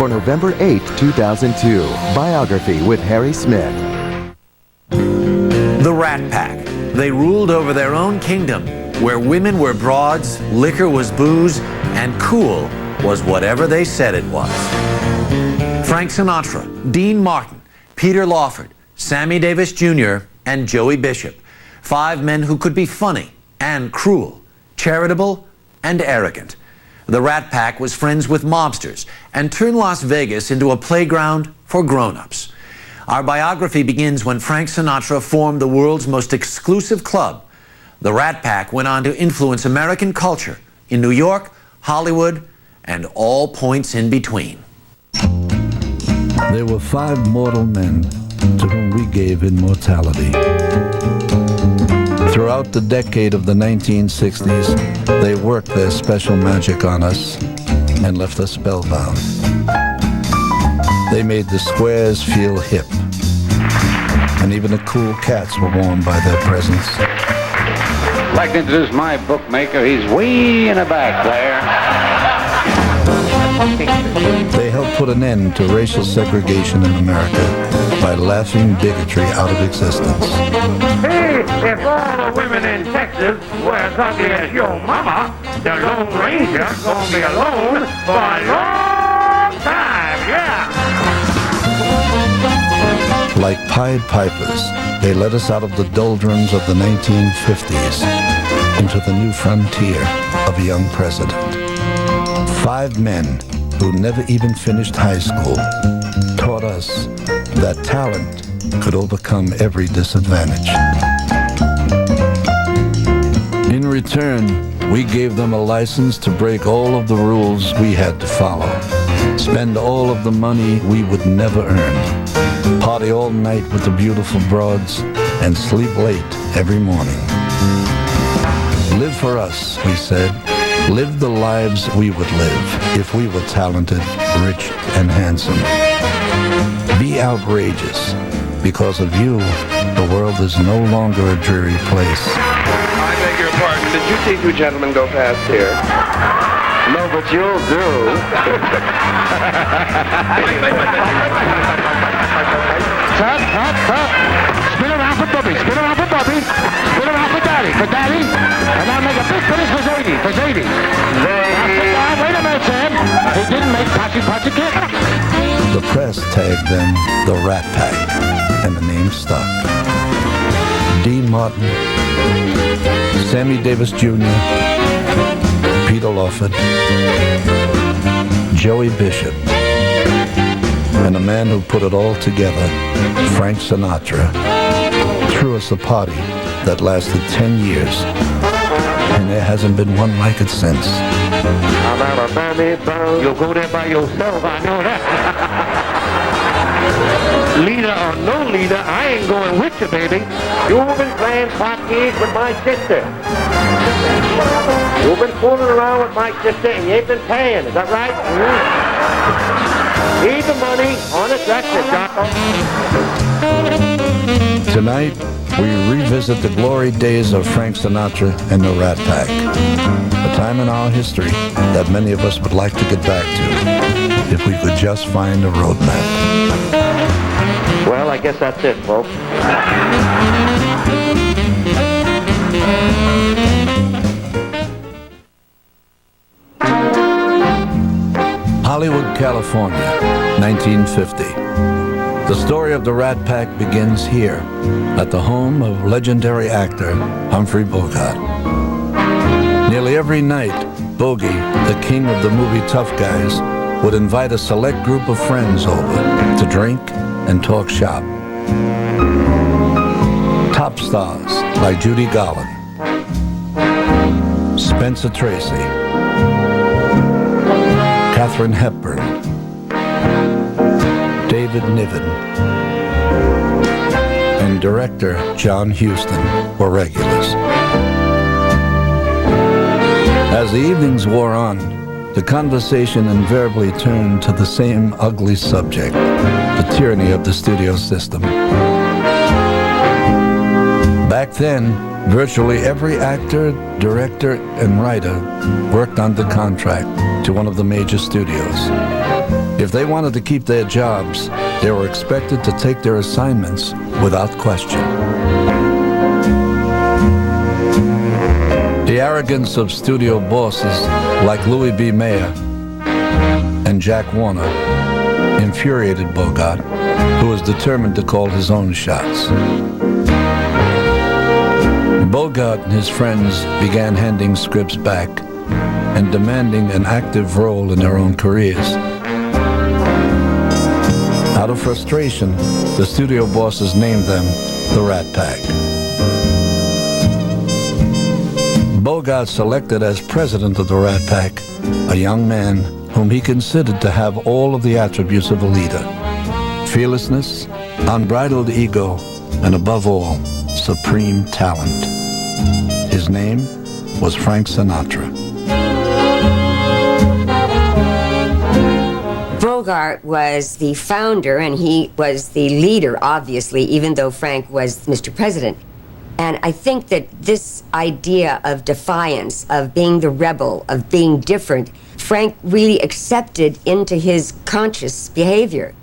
for November 8, 2002. Biography with Harry Smith. The Rat Pack. They ruled over their own kingdom, where women were broads, liquor was booze, and cool was whatever they said it was. Frank Sinatra, Dean Martin, Peter Lawford, Sammy Davis Jr., and Joey Bishop. 5 men who could be funny and cruel, charitable and arrogant. The Rat Pack was friends with mobsters and turned Las Vegas into a playground for grown-ups. Our biography begins when Frank Sinatra formed the world's most exclusive club. The Rat Pack went on to influence American culture in New York, Hollywood, and all points in between. There were 5 mortal men to whom we gave immortality. Throughout the decade of the 1960s, they worked their special magic on us and left us spellbound. They made the squares feel hip, and even the cool cats were warmed by their presence. I'd like to introduce my bookmaker. He's way in the back there. They helped put an end to racial segregation in America by laughing bigotry out of existence. Hey, if all the women in Texas were as ugly as your mama, the Lone Ranger's gonna be alone for a long time, yeah! Like Pied Pipers, they led us out of the doldrums of the 1950s into the new frontier of a young president. 5 men who never even finished high school taught us that talent could overcome every disadvantage. In return, we gave them a license to break all of the rules we had to follow, spend all of the money we would never earn, party all night with the beautiful broads, and sleep late every morning. Live for us, we said. Live the lives we would live if we were talented, rich, and handsome. Be outrageous. Because of you, the world is no longer a dreary place. I beg your pardon. Did you see 2 gentlemen go past here? No, but you'll do. Cut. Spin around for Bubby. Spin around for Bubby. Spin around for Daddy. And now make a big finish for Zadie. Wait a minute, Sam. He didn't make Patsy kick. The press tagged them the Rat Pack, and the name stuck. Dean Martin, Sammy Davis Jr., Peter Lawford, Joey Bishop, and the man who put it all together, Frank Sinatra, threw us a party that lasted 10 years, and there hasn't been one like it since. You'll go there by yourself, I know that. Leader or no leader, I ain't going with you, baby. You've been playing parties with my sister. You've been fooling around with my sister and you ain't been paying, is that right? Need the money on the dresser, Jocko. Tonight, we revisit the glory days of Frank Sinatra and the Rat Pack, a time in our history that many of us would like to get back to, if we could just find a roadmap. Well, I guess that's it, folks. Hollywood, California, 1950. The story of the Rat Pack begins here, at the home of legendary actor Humphrey Bogart. Nearly every night, Bogey, the king of the movie tough guys, would invite a select group of friends over to drink and talk shop. Top stars like Judy Garland, Spencer Tracy, Katharine Hepburn, David Niven, and director John Huston were regulars. As the evenings wore on, the conversation invariably turned to the same ugly subject, the tyranny of the studio system. Back then, virtually every actor, director, and writer worked under contract to one of the major studios. If they wanted to keep their jobs, they were expected to take their assignments without question. The arrogance of studio bosses like Louis B. Mayer and Jack Warner infuriated Bogart, who was determined to call his own shots. Bogart and his friends began handing scripts back and demanding an active role in their own careers. Out of frustration, the studio bosses named them the Rat Pack. Bogart selected as president of the Rat Pack a young man whom he considered to have all of the attributes of a leader: fearlessness, unbridled ego, and above all, supreme talent. His name was Frank Sinatra. Bogart was the founder, and he was the leader, obviously, even though Frank was Mr. President. And I think that this idea of defiance, of being the rebel, of being different, Frank really accepted into his conscious behavior.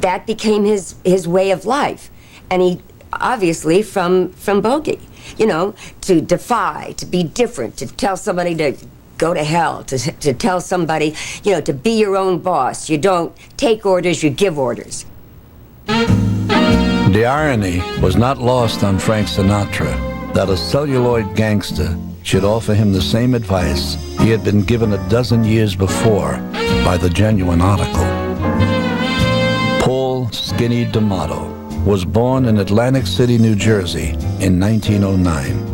That became his way of life. And he, obviously, from Bogey, you know, to defy, to be different, to tell somebody to go to hell, to tell somebody, you know, to be your own boss. You don't take orders, you give orders. The irony was not lost on Frank Sinatra that a celluloid gangster should offer him the same advice he had been given a dozen years before by the genuine article. Paul Skinny D'Amato was born in Atlantic City, New Jersey in 1909.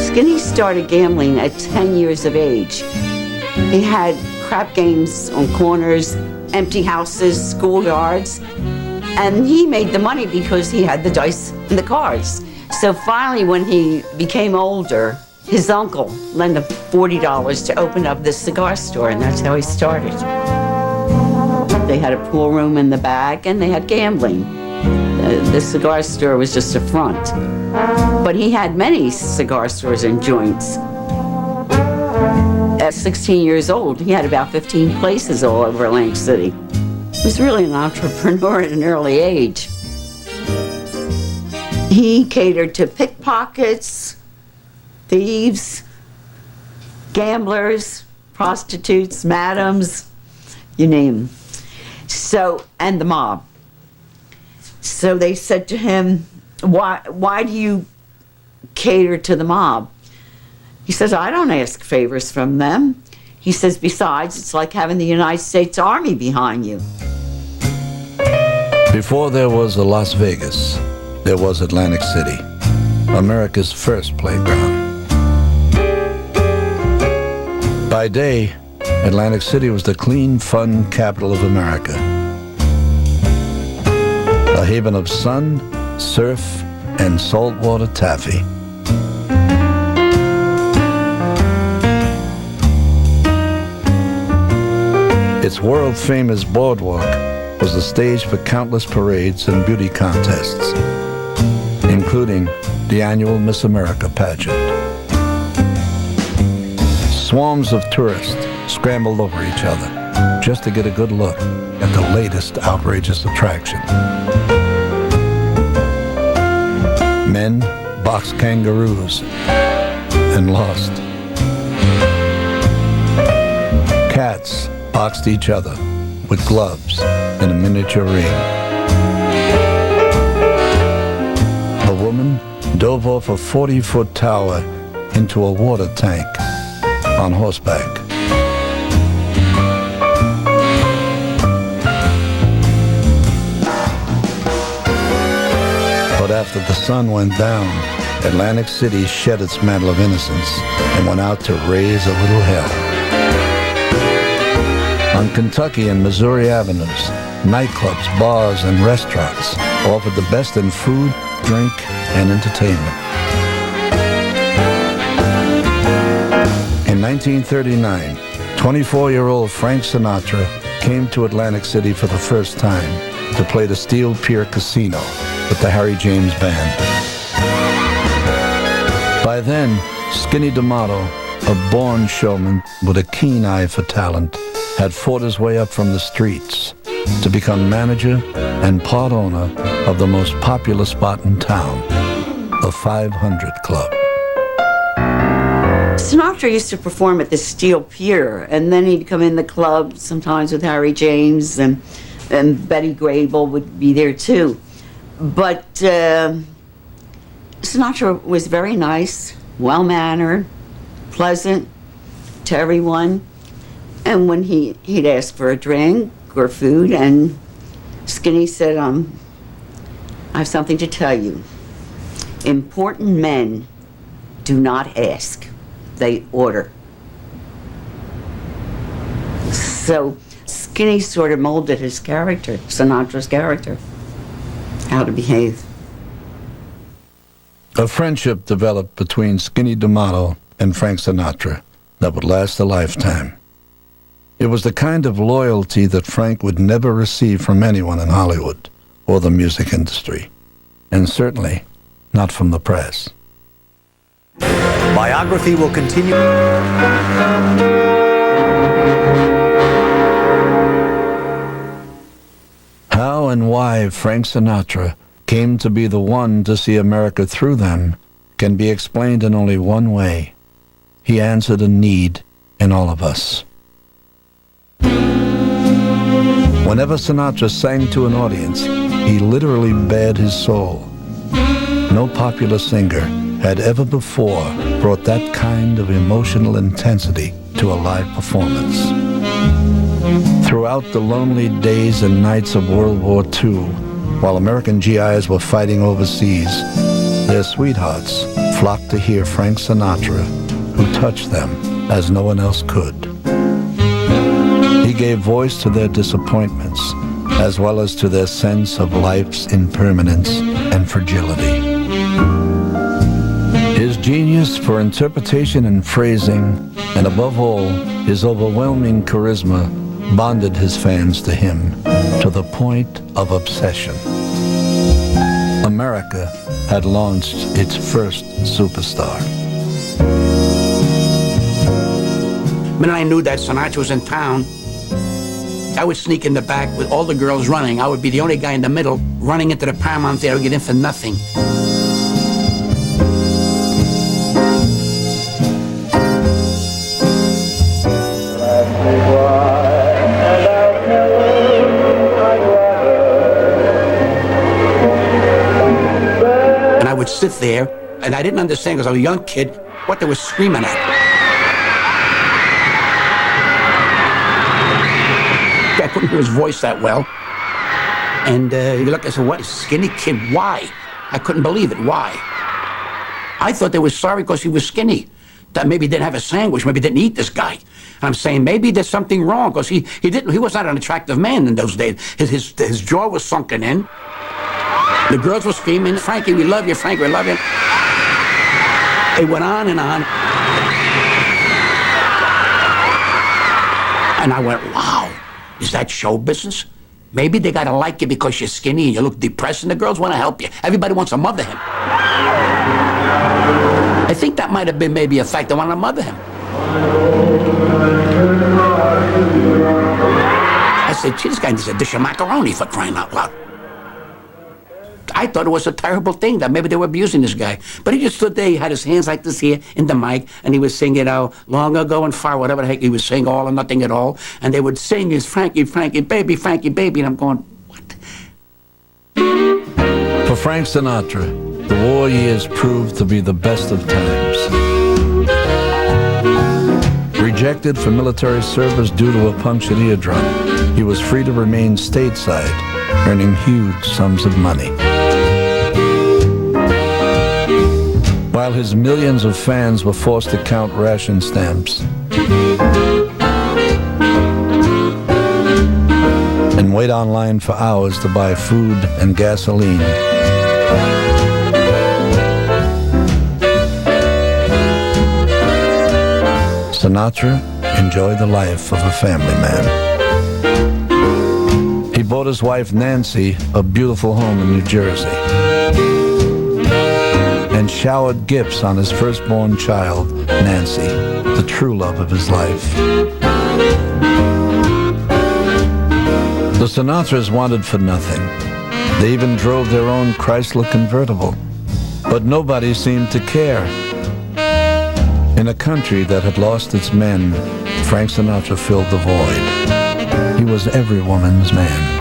Skinny started gambling at 10 years of age. He had crap games on corners, empty houses, schoolyards, and he made the money because he had the dice and the cards. So finally, when he became older, his uncle lent him $40 to open up this cigar store, and that's how he started. They had a pool room in the back, and they had gambling. The cigar store was just a front. But he had many cigar stores and joints. At 16 years old, he had about 15 places all over Atlantic City. He was really an entrepreneur at an early age. He catered to pickpockets, thieves, gamblers, prostitutes, madams, you name them. So, and the mob. So they said to him, why do you cater to the mob? He says, I don't ask favors from them. He says, besides, it's like having the United States Army behind you. Before there was a Las Vegas, there was Atlantic City, America's first playground. By day, Atlantic City was the clean, fun capital of America. A haven of sun, surf, and saltwater taffy. Its world-famous boardwalk was the stage for countless parades and beauty contests, including the annual Miss America pageant. Swarms of tourists scrambled over each other just to get a good look at the latest outrageous attraction. Men boxed kangaroos and lost. Cats boxed each other with gloves in a miniature ring. A woman dove off a 40-foot tower into a water tank on horseback. But after the sun went down, Atlantic City shed its mantle of innocence and went out to raise a little hell. On Kentucky and Missouri avenues, nightclubs, bars, and restaurants offered the best in food, drink, and entertainment. In 1939, 24-year-old Frank Sinatra came to Atlantic City for the first time to play the Steel Pier Casino with the Harry James Band. By then, Skinny D'Amato a born showman with a keen eye for talent, had fought his way up from the streets to become manager and part owner of the most popular spot in town, the 500 Club. Sinatra used to perform at the Steel Pier, and then he'd come in the club sometimes with Harry James, and Betty Grable would be there too. But Sinatra was very nice, well-mannered, pleasant to everyone. And when he'd ask for a drink or food, and Skinny said, I have something to tell you. Important men do not ask, they order. So Skinny sort of molded his character, Sinatra's character, how to behave. A friendship developed between Skinny D'Amato and Frank Sinatra that would last a lifetime. It was the kind of loyalty that Frank would never receive from anyone in Hollywood or the music industry, and certainly not from the press. Biography will continue. How and why Frank Sinatra came to be the one to see America through them can be explained in only one way. He answered a need in all of us. Whenever Sinatra sang to an audience, he literally bared his soul. No popular singer had ever before brought that kind of emotional intensity to a live performance. Throughout the lonely days and nights of World War II, while American GIs were fighting overseas, their sweethearts flocked to hear Frank Sinatra, who touched them as no one else could. He gave voice to their disappointments, as well as to their sense of life's impermanence and fragility. His genius for interpretation and phrasing, and above all, his overwhelming charisma, bonded his fans to him to the point of obsession. America had launched its first superstar. When I knew that Sinatra was in town, I would sneak in the back with all the girls running. I would be the only guy in the middle running into the Paramount Theater, get in for nothing. And I would sit there, and I didn't understand, because I was a young kid, what they were screaming at. I couldn't hear his voice that well. And you look, I said, what, skinny kid, why? I couldn't believe it, why? I thought they were sorry because he was skinny. That maybe he didn't have a sandwich, maybe he didn't eat this guy. And I'm saying maybe there's something wrong, because he was not an attractive man in those days. His jaw was sunken in. The girls were screaming, Frankie, we love you, Frankie, we love you. It went on and on. And I went, wow. Is that show business? Maybe they gotta like you because you're skinny and you look depressed, and the girls want to help you. Everybody wants to mother him. I think that might have been maybe a fact. They wanted to mother him. I said, gee, this guy needs a dish of macaroni, for crying out loud. I thought it was a terrible thing that maybe they were abusing this guy. But he just stood there, he had his hands like this here in the mic, and he was singing, long ago and far, whatever the heck he was saying, all or nothing at all. And they would sing, is Frankie, Frankie, baby, Frankie, baby. And I'm going, what? For Frank Sinatra, the war years proved to be the best of times. Rejected for military service due to a punctured eardrum, he was free to remain stateside, earning huge sums of money. While his millions of fans were forced to count ration stamps and wait online for hours to buy food and gasoline, Sinatra enjoyed the life of a family man. He bought his wife Nancy a beautiful home in New Jersey. and showered gifts on his firstborn child, Nancy, the true love of his life. The Sinatras wanted for nothing. They even drove their own Chrysler convertible. But nobody seemed to care. In a country that had lost its men, Frank Sinatra filled the void. He was every woman's man.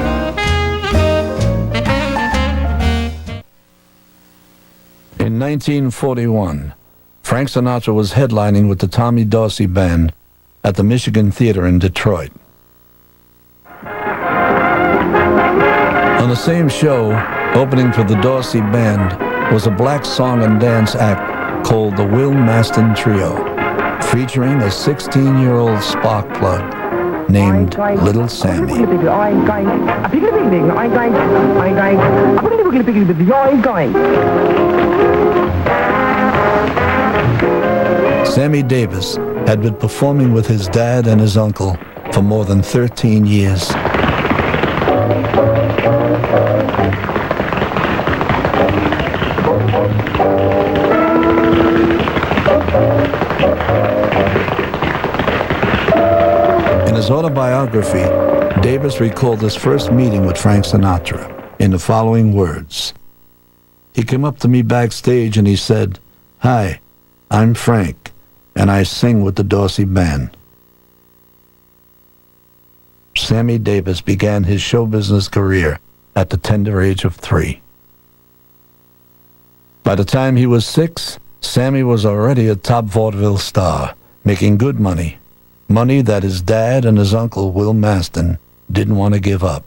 In 1941, Frank Sinatra was headlining with the Tommy Dorsey Band at the Michigan Theater in Detroit. On the same show, opening for the Dorsey Band, was a black song and dance act called the Will Maston Trio, featuring a 16-year-old spark plug named Little Sammy. Sammy Davis had been performing with his dad and his uncle for more than 13 years. In his autobiography, Davis recalled his first meeting with Frank Sinatra in the following words. He came up to me backstage and he said, "Hi, I'm Frank, and I sing with the Dorsey Band." Sammy Davis began his show business career at the tender age of 3. By the time he was 6, Sammy was already a top vaudeville star, making good money. Money that his dad and his uncle, Will Maston, didn't want to give up.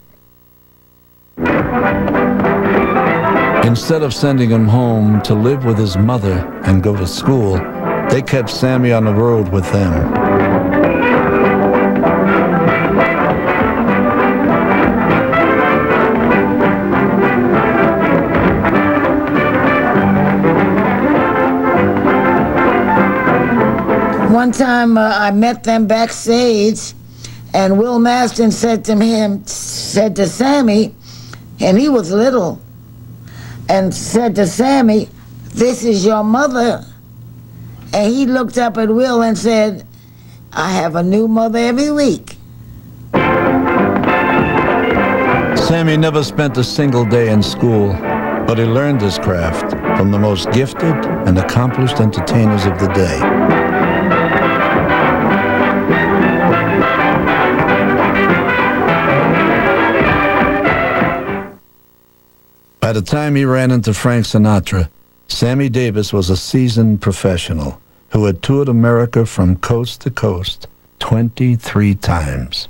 Instead of sending him home to live with his mother and go to school, they kept Sammy on the road with them. One time I met them backstage, and Will Maston said to Sammy, and he was little, and said to Sammy, "This is your mother." And he looked up at Will and said, "I have a new mother every week." Sammy never spent a single day in school, but he learned his craft from the most gifted and accomplished entertainers of the day. By the time he ran into Frank Sinatra, Sammy Davis was a seasoned professional who had toured America from coast to coast 23 times.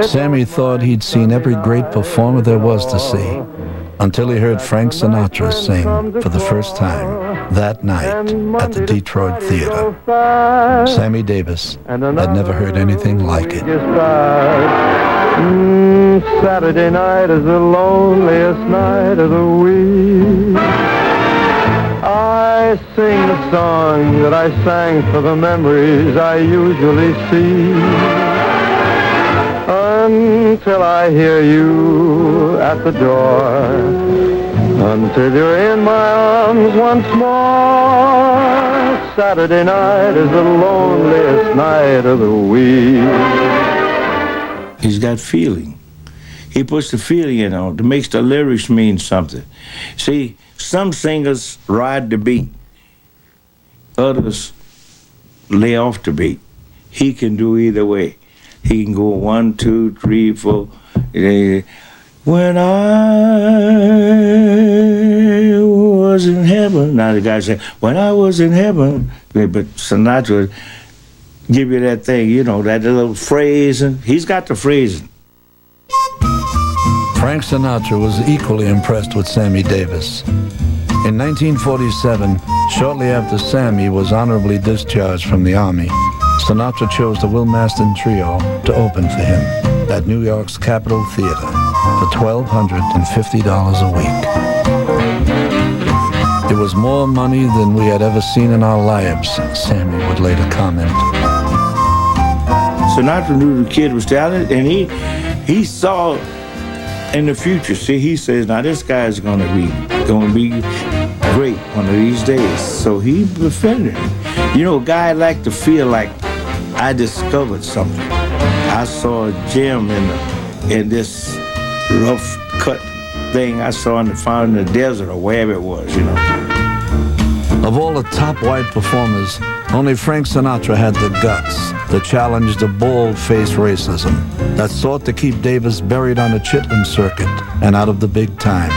Sammy thought he'd seen every great performer there was to see, until he heard Frank Sinatra sing for the first time that night at the Detroit Theater. Sammy Davis had never heard anything like it. Saturday night is the loneliest night of the week. I sing the song that I sang for the memories I usually see, until I hear you at the door, until you're in my arms once more. Saturday night is the loneliest night of the week. He's got feeling. He puts the feeling in on it. It makes the lyrics mean something. See, some singers ride the beat. Others lay off the beat. He can do either way. He can go 1, 2, 3, 4. When I was in heaven. Now the guy said, when I was in heaven. But Sinatra give you that thing, you know, that little phrasing. He's got the phrasing. Frank Sinatra was equally impressed with Sammy Davis. In 1947, shortly after Sammy was honorably discharged from the Army, Sinatra chose the Will Maston Trio to open for him at New York's Capitol Theater for $1,250 a week. It was more money than we had ever seen in our lives, Sammy would later comment. Sinatra knew the kid was talented, and he saw in the future. See, he says, now this guy's going to be gonna be great one of these days. So he befriended him. You know, a guy like to feel like I discovered something. I saw a gem in this rough cut thing I saw found in the desert or wherever it was, you know. Of all the top white performers, only Frank Sinatra had the guts to challenge the bald-faced racism that sought to keep Davis buried on the Chitlin circuit and out of the big time.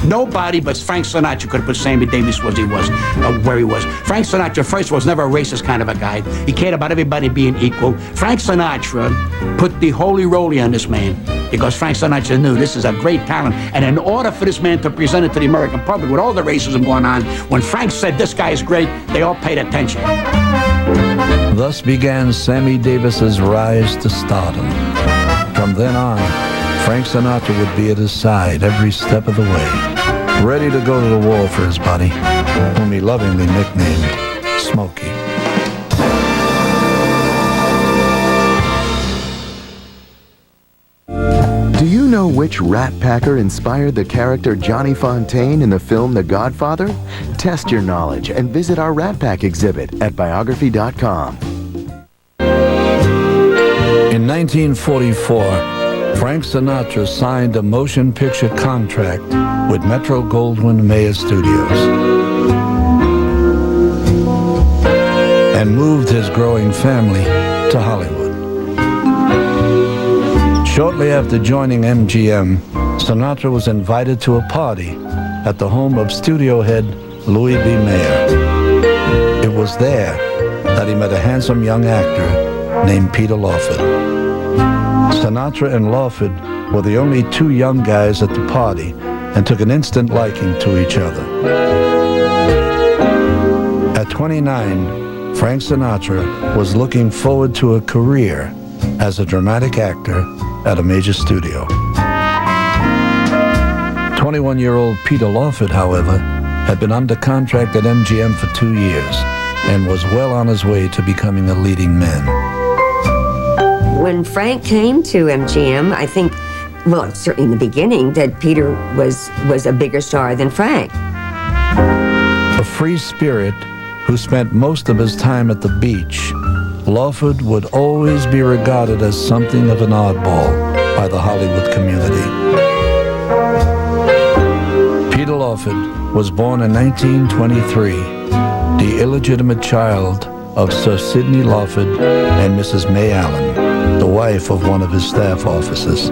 Nobody but Frank Sinatra could have put Sammy Davis where he was. Frank Sinatra, first, was never a racist kind of a guy. He cared about everybody being equal. Frank Sinatra put the holy roly on this man because Frank Sinatra knew this is a great talent. And in order for this man to present it to the American public with all the racism going on, when Frank said this guy is great, they all paid attention. Thus began Sammy Davis's rise to stardom. From then on, Frank Sinatra would be at his side every step of the way, ready to go to the war for his buddy, whom he lovingly nicknamed Smokey. Do you know which rat packer inspired the character Johnny Fontaine in the film The Godfather? Test your knowledge and visit our Rat Pack exhibit at biography.com. In 1944, Frank Sinatra signed a motion picture contract with Metro-Goldwyn-Mayer Studios and moved his growing family to Hollywood. Shortly after joining MGM, Sinatra was invited to a party at the home of studio head Louis B. Mayer. It was there that he met a handsome young actor named Peter Lawford. Sinatra and Lawford were the only two young guys at the party and took an instant liking to each other. At 29, Frank Sinatra was looking forward to a career as a dramatic actor at a major studio. 21-year-old Peter Lawford, however, had been under contract at MGM for 2 years and was well on his way to becoming a leading man. When Frank came to MGM, I think, well, certainly in the beginning, that Peter was a bigger star than Frank. A free spirit who spent most of his time at the beach, Lawford would always be regarded as something of an oddball by the Hollywood community. Peter Lawford was born in 1923, the illegitimate child of Sir Sidney Lawford and Mrs. May Allen, the wife of one of his staff officers.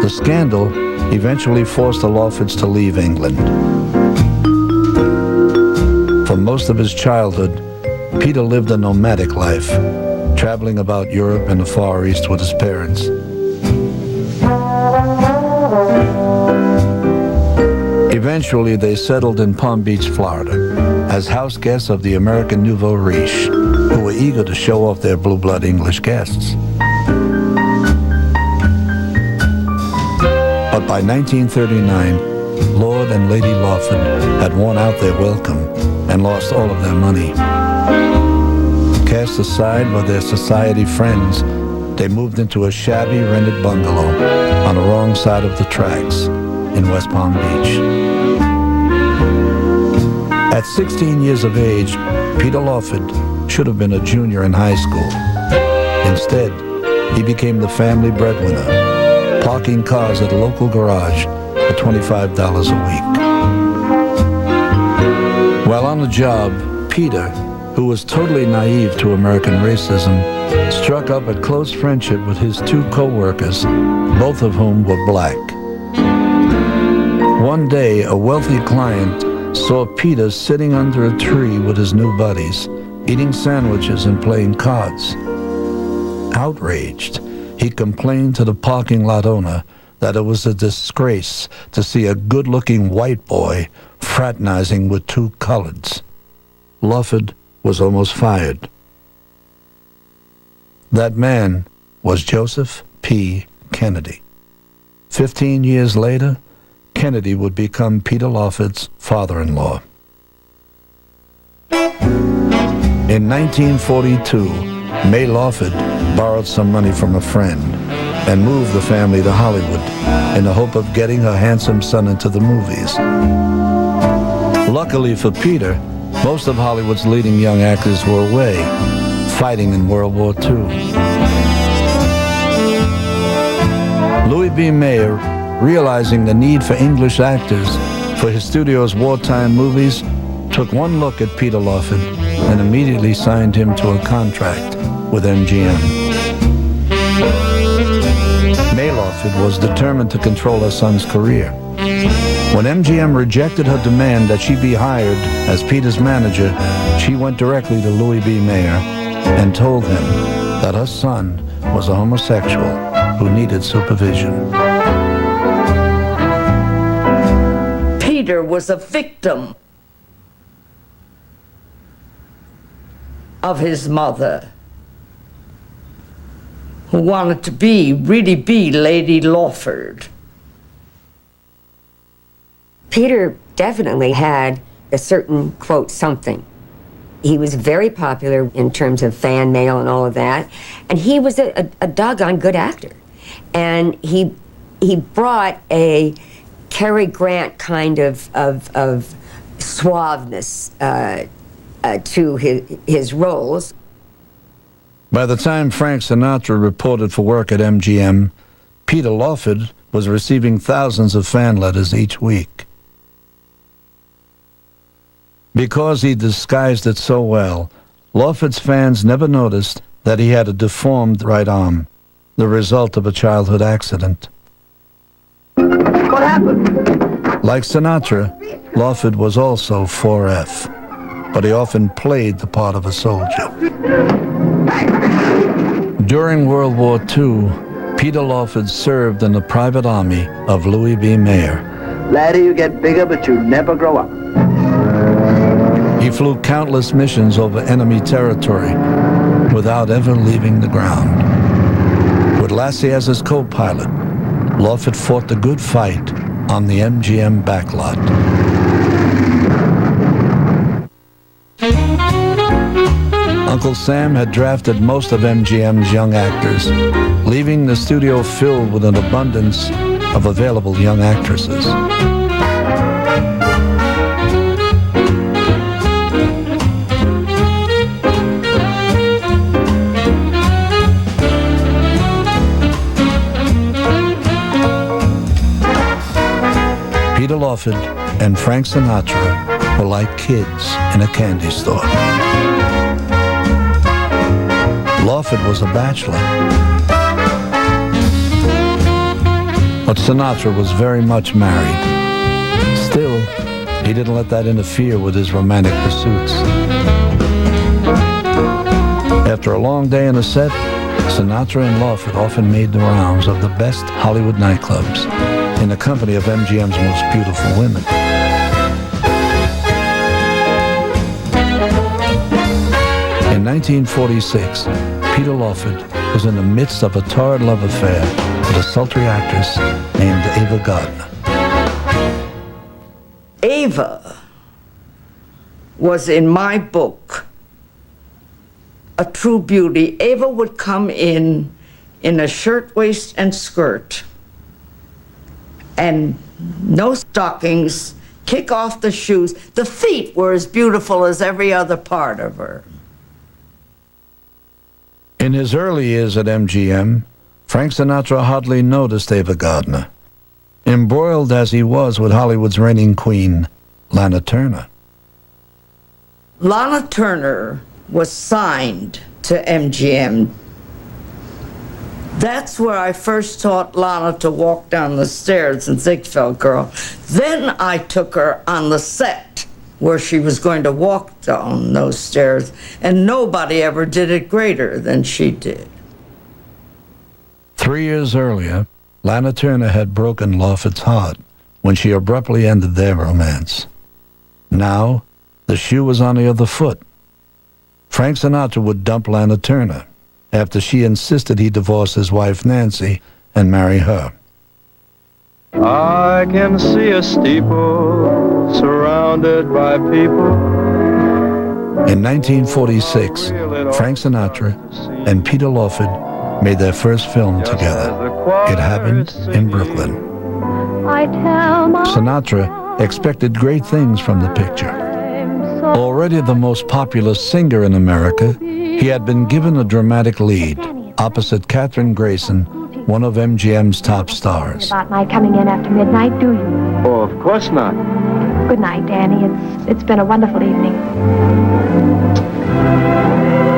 The scandal eventually forced the Lawfords to leave England. For most of his childhood, Peter lived a nomadic life, traveling about Europe and the Far East with his parents. Eventually, they settled in Palm Beach, Florida, as house guests of the American Nouveau Riche, who were eager to show off their blue-blood English guests. But by 1939, Lord and Lady Lawford had worn out their welcome and lost all of their money. Cast aside by their society friends, they moved into a shabby rented bungalow on the wrong side of the tracks in West Palm Beach. At 16 years of age, Peter Lawford should have been a junior in high school. Instead, he became the family breadwinner, parking cars at a local garage for $25 a week. While on the job, Peter, who was totally naive to American racism, struck up a close friendship with his two co-workers, both of whom were black. One day, a wealthy client saw Peter sitting under a tree with his new buddies, eating sandwiches and playing cards. Outraged, he complained to the parking lot owner that it was a disgrace to see a good-looking white boy fraternizing with two coloreds. Lawford was almost fired. That man was Joseph P. Kennedy. 15 years later, Kennedy would become Peter Lawford's father-in-law. In 1942, May Lawford borrowed some money from a friend and moved the family to Hollywood in the hope of getting her handsome son into the movies. Luckily for Peter, most of Hollywood's leading young actors were away, fighting in World War II. Louis B. Mayer, realizing the need for English actors for his studio's wartime movies, took one look at Peter Lawford and immediately signed him to a contract with MGM. May Lawford was determined to control her son's career. When MGM rejected her demand that she be hired as Peter's manager, she went directly to Louis B. Mayer and told him that her son was a homosexual who needed supervision. Peter was a victim of his mother, who wanted to really be Lady Lawford. Peter definitely had a certain, quote, something. He was very popular in terms of fan mail and all of that, and he was a doggone good actor. And he brought a Cary Grant kind of suaveness to his roles. By the time Frank Sinatra reported for work at MGM, Peter Lawford was receiving thousands of fan letters each week. Because he disguised it so well, Lawford's fans never noticed that he had a deformed right arm, the result of a childhood accident. What happened? Like Sinatra, Lawford was also 4F, but he often played the part of a soldier. During World War II, Peter Lawford served in the private army of Louis B. Mayer. Laddie, you get bigger, but you never grow up. He flew countless missions over enemy territory without ever leaving the ground. With Lassie as his co-pilot, Lawford fought the good fight on the MGM backlot. Uncle Sam had drafted most of MGM's young actors, leaving the studio filled with an abundance of available young actresses. Peter Lawford and Frank Sinatra were like kids in a candy store. Lawford was a bachelor, but Sinatra was very much married. Still, he didn't let that interfere with his romantic pursuits. After a long day on a set, Sinatra and Lawford often made the rounds of the best Hollywood nightclubs in the company of MGM's most beautiful women. In 1946, Peter Lawford was in the midst of a torrid love affair with a sultry actress named Ava Gardner. Ava was, in my book, a true beauty. Ava would come in a shirtwaist and skirt, and no stockings, kick off the shoes. The feet were as beautiful as every other part of her. In his early years at MGM, Frank Sinatra hardly noticed Ava Gardner, embroiled as he was with Hollywood's reigning queen, Lana Turner. Lana Turner was signed to MGM. That's where I first taught Lana to walk down the stairs in Ziegfeld Girl. Then I took her on the set where she was going to walk down those stairs, and nobody ever did it greater than she did. 3 years earlier, Lana Turner had broken Lawford's heart when she abruptly ended their romance. Now, the shoe was on the other foot. Frank Sinatra would dump Lana Turner after she insisted he divorce his wife Nancy and marry her. I can see a steeple surrounded by people. In 1946, Frank Sinatra and Peter Lawford made their first film together. It happened in Brooklyn. Sinatra expected great things from the picture. Already the most popular singer in America, he had been given a dramatic lead opposite Katherine Grayson, one of MGM's top stars. About my coming in after midnight, do you? Oh, of course not. Good night, Danny. It's been a wonderful evening.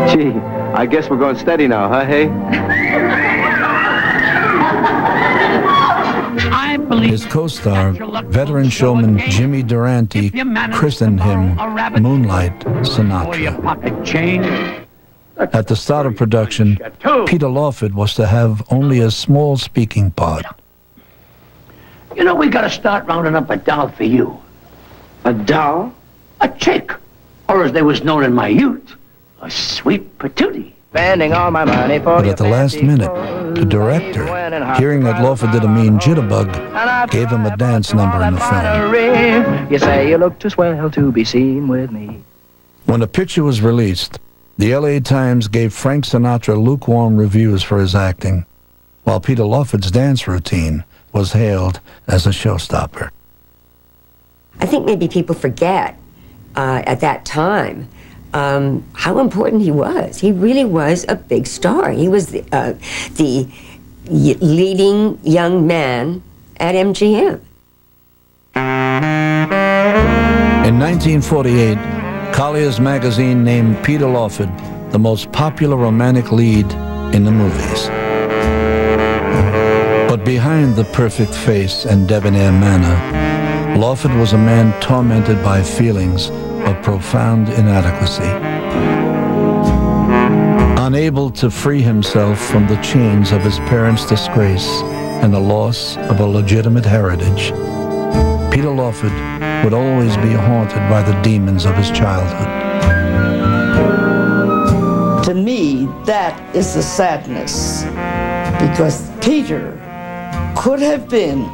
Gee, I guess we're going steady now, huh, hey? His co-star, veteran showman Jimmy Durante, christened him Moonlight Sinatra. At the start of production, Peter Lawford was to have only a small speaking part. You know, we gotta start rounding up a doll for you. A doll? A chick. Or as they was known in my youth, a sweet patootie. Spending all my money for But at the last minute, the director, hearing that Lawford did a mean jitterbug, gave him a dance number in the film. You say you look too swell to be seen with me. When the picture was released, the LA Times gave Frank Sinatra lukewarm reviews for his acting, while Peter Lawford's dance routine was hailed as a showstopper. I think maybe people forget at that time how important he was. He really was a big star. He was the leading young man at MGM. In 1948, Collier's magazine named Peter Lawford the most popular romantic lead in the movies. But behind the perfect face and debonair manner, Lawford was a man tormented by feelings of profound inadequacy. Unable to free himself from the chains of his parents' disgrace and the loss of a legitimate heritage, Peter Lawford would always be haunted by the demons of his childhood. To me, that is the sadness, because Peter could have been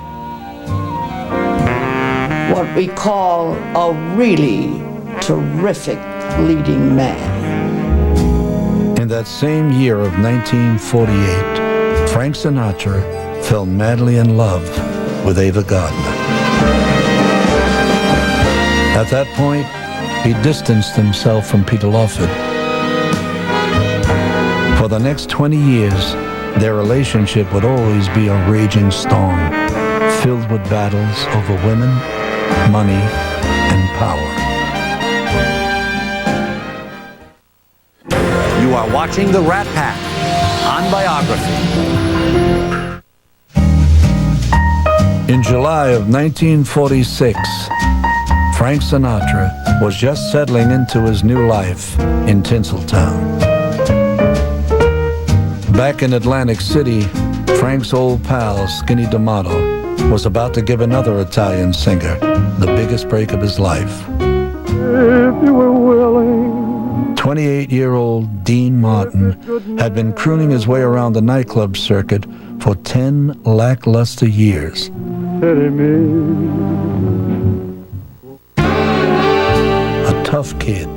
what we call a really terrific leading man. In that same year of 1948, Frank Sinatra fell madly in love with Ava Gardner. At that point, he distanced himself from Peter Lawford. For the next 20 years, their relationship would always be a raging storm, filled with battles over women, money, and power. You are watching The Rat Pack on Biography. In July of 1946, Frank Sinatra was just settling into his new life in Tinseltown. Back in Atlantic City, Frank's old pal, Skinny D'Amato, was about to give another Italian singer the biggest break of his life. If you were willing. 28-year-old Dean Martin had been crooning his way around the nightclub circuit for 10 lackluster years. Pity me. A tough kid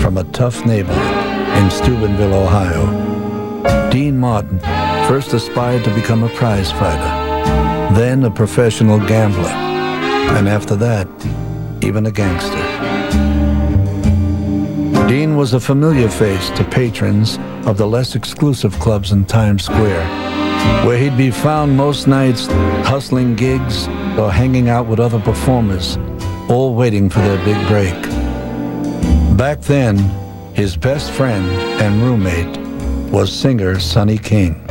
from a tough neighborhood in Steubenville, Ohio, Dean Martin first aspired to become a prize fighter, then a professional gambler, and after that, even a gangster. Dean was a familiar face to patrons of the less exclusive clubs in Times Square, where he'd be found most nights hustling gigs or hanging out with other performers, all waiting for their big break. Back then, his best friend and roommate was singer Sonny King.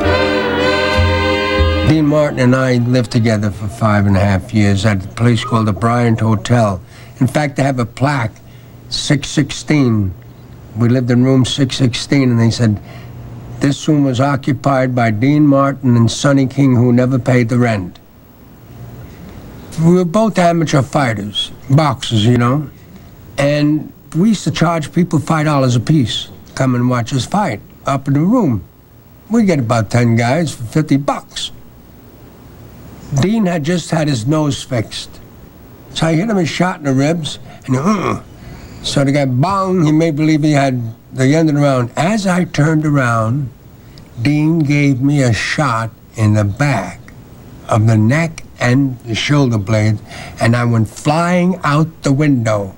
Dean Martin and I lived together for 5.5 years at a place called the Bryant Hotel. In fact, they have a plaque, 616. We lived in room 616, and they said this room was occupied by Dean Martin and Sonny King, who never paid the rent. We were both amateur fighters, boxers, you know, and we used to charge people $5 a piece, come and watch us fight up in the room. We get about 10 guys for $50. Dean had just had his nose fixed. So I hit him a shot in the ribs, and so the guy, bong, he made believe he had the end of the round. As I turned around, Dean gave me a shot in the back of the neck and the shoulder blades, and I went flying out the window,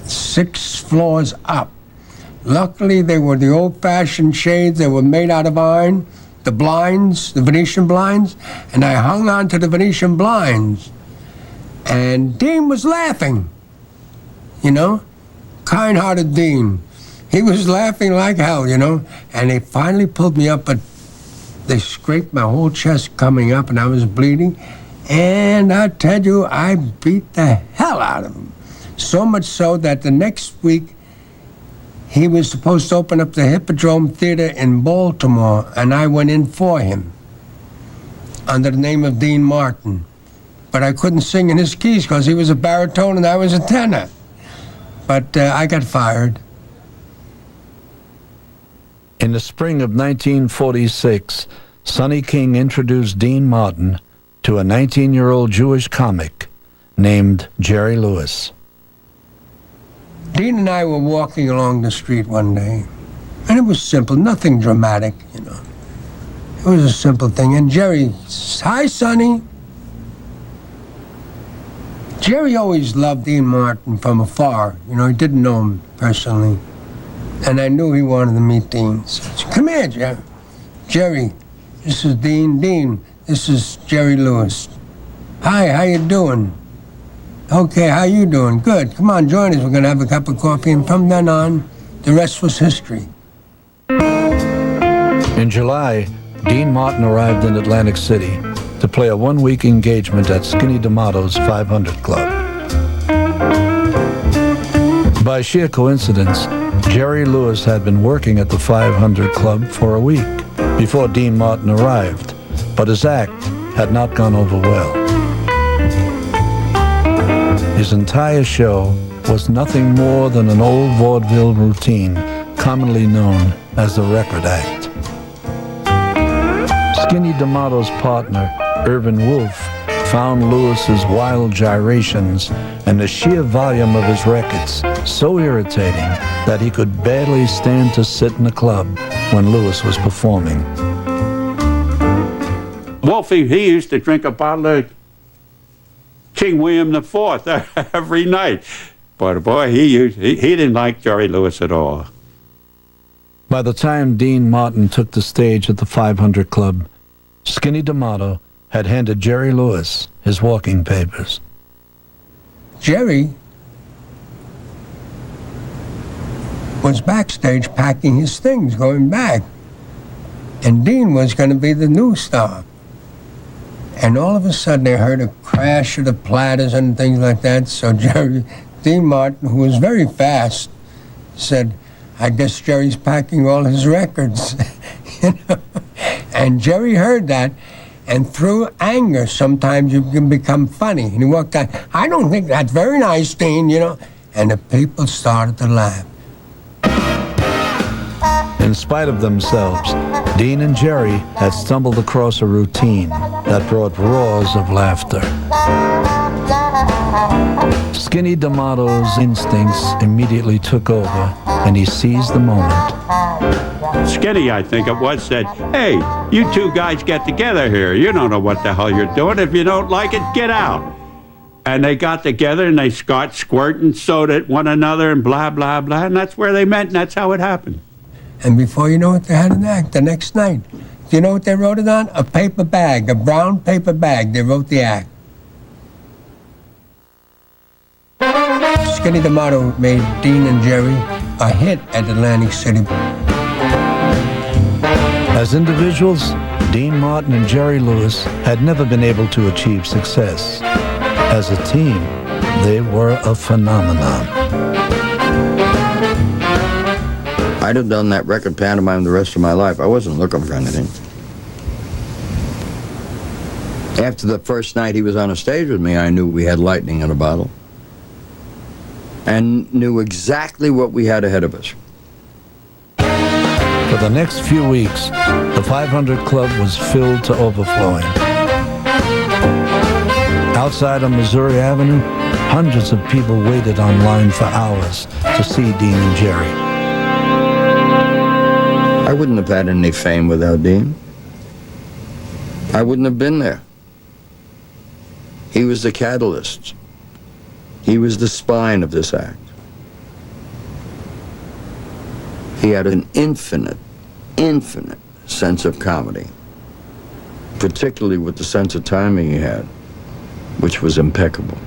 6 floors up. Luckily, they were the old-fashioned shades. They were made out of iron, the blinds, the Venetian blinds, and I hung on to the Venetian blinds. And Dean was laughing, you know, kind-hearted Dean. He was laughing like hell, you know, and they finally pulled me up, but they scraped my whole chest coming up, and I was bleeding. And I tell you, I beat the hell out of him. So much so that the next week, he was supposed to open up the Hippodrome Theater in Baltimore, and I went in for him under the name of Dean Martin. But I couldn't sing in his keys because he was a baritone and I was a tenor. But I got fired. In the spring of 1946, Sonny King introduced Dean Martin to a 19-year-old Jewish comic named Jerry Lewis. Dean and I were walking along the street one day, and it was simple, nothing dramatic, you know. It was a simple thing, and Jerry says, "Hi, Sonny." Jerry always loved Dean Martin from afar. You know, he didn't know him personally. And I knew he wanted to meet Dean. So I said, "Come here, Jerry." "Jerry, this is Dean. Dean, this is Jerry Lewis." "Hi, how you doing?" "Okay, how you doing?" "Good. Come on, join us. We're going to have a cup of coffee." And from then on, the rest was history. In July, Dean Martin arrived in Atlantic City to play a one-week engagement at Skinny D'Amato's 500 Club. By sheer coincidence, Jerry Lewis had been working at the 500 Club for a week before Dean Martin arrived, but his act had not gone over well. His entire show was nothing more than an old vaudeville routine, commonly known as the record act. Skinny D'Amato's partner, Irvin Wolfe, found Lewis's wild gyrations and the sheer volume of his records so irritating that he could barely stand to sit in the club when Lewis was performing. Wolfie, he used to drink a bottle of King William IV every night. But boy, he didn't like Jerry Lewis at all. By the time Dean Martin took the stage at the 500 Club, Skinny D'Amato had handed Jerry Lewis his walking papers. Jerry was backstage packing his things, going back. And Dean was going to be the new star. And all of a sudden, they heard a crash of the platters and things like that. So Dean Martin, who was very fast, said, "I guess Jerry's packing all his records." You know? And Jerry heard that, and through anger, sometimes you can become funny. And he walked out, "I don't think that's very nice, Dean," you know. And the people started to laugh. In spite of themselves, Dean and Jerry had stumbled across a routine that brought roars of laughter. Skinny D'Amato's instincts immediately took over, and he seized the moment. Skinny, I think it was, said, "Hey, you two guys get together here. You don't know what the hell you're doing. If you don't like it, get out." And they got together and they got squirting soda at one another and blah, blah, blah. And that's where they met, and that's how it happened. And before you know it, they had an act the next night. Do you know what they wrote it on? A paper bag, a brown paper bag. They wrote the act. Skinny D'Amato made Dean and Jerry a hit at Atlantic City. As individuals, Dean Martin and Jerry Lewis had never been able to achieve success. As a team, they were a phenomenon. I'd have done that record pantomime the rest of my life. I wasn't looking for anything. After the first night he was on a stage with me, I knew we had lightning in a bottle. And knew exactly what we had ahead of us. For the next few weeks, the 500 Club was filled to overflowing. Outside on Missouri Avenue, hundreds of people waited online for hours to see Dean and Jerry. I wouldn't have had any fame without Dean. I wouldn't have been there. He was the catalyst. He was the spine of this act. He had an infinite sense of comedy, particularly with the sense of timing he had, which was impeccable.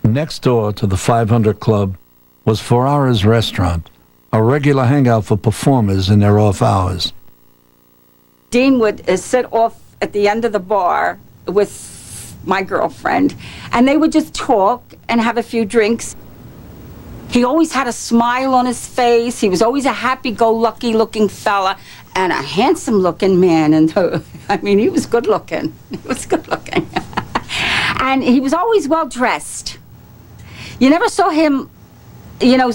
Next door to the 500 Club was Ferrara's Restaurant, a regular hangout for performers in their off hours. Dean would sit off at the end of the bar with my girlfriend, and they would just talk and have a few drinks. He always had a smile on his face. He was always a happy-go-lucky looking fella and a handsome-looking man. And I mean, he was good-looking. He was good-looking. And he was always well-dressed. You never saw him, you know,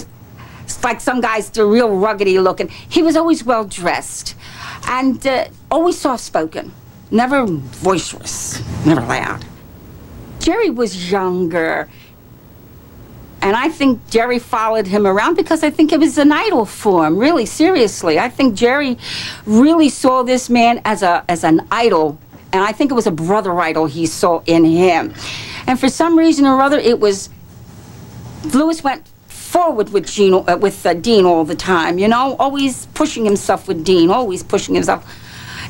like some guys, they're real ruggedy looking. He was always well-dressed and always soft-spoken, never boisterous, never loud. Jerry was younger, and I think Jerry followed him around because I think it was an idol for him, really, seriously. I think Jerry really saw this man as an idol, and I think it was a brother idol he saw in him. And for some reason or other, it was, Louis went forward with Dean all the time, you know, always pushing himself with Dean, always pushing himself.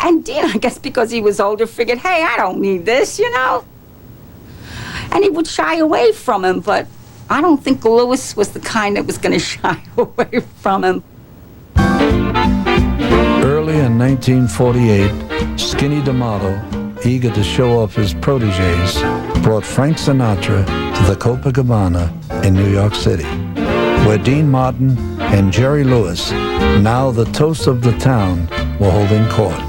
And Dean, I guess because he was older, figured, hey, I don't need this, you know? And he would shy away from him, but I don't think Louis was the kind that was going to shy away from him. Early in 1948, Skinny D'Amato, eager to show off his protégés, brought Frank Sinatra to the Copacabana in New York City, where Dean Martin and Jerry Lewis, now the toast of the town, were holding court.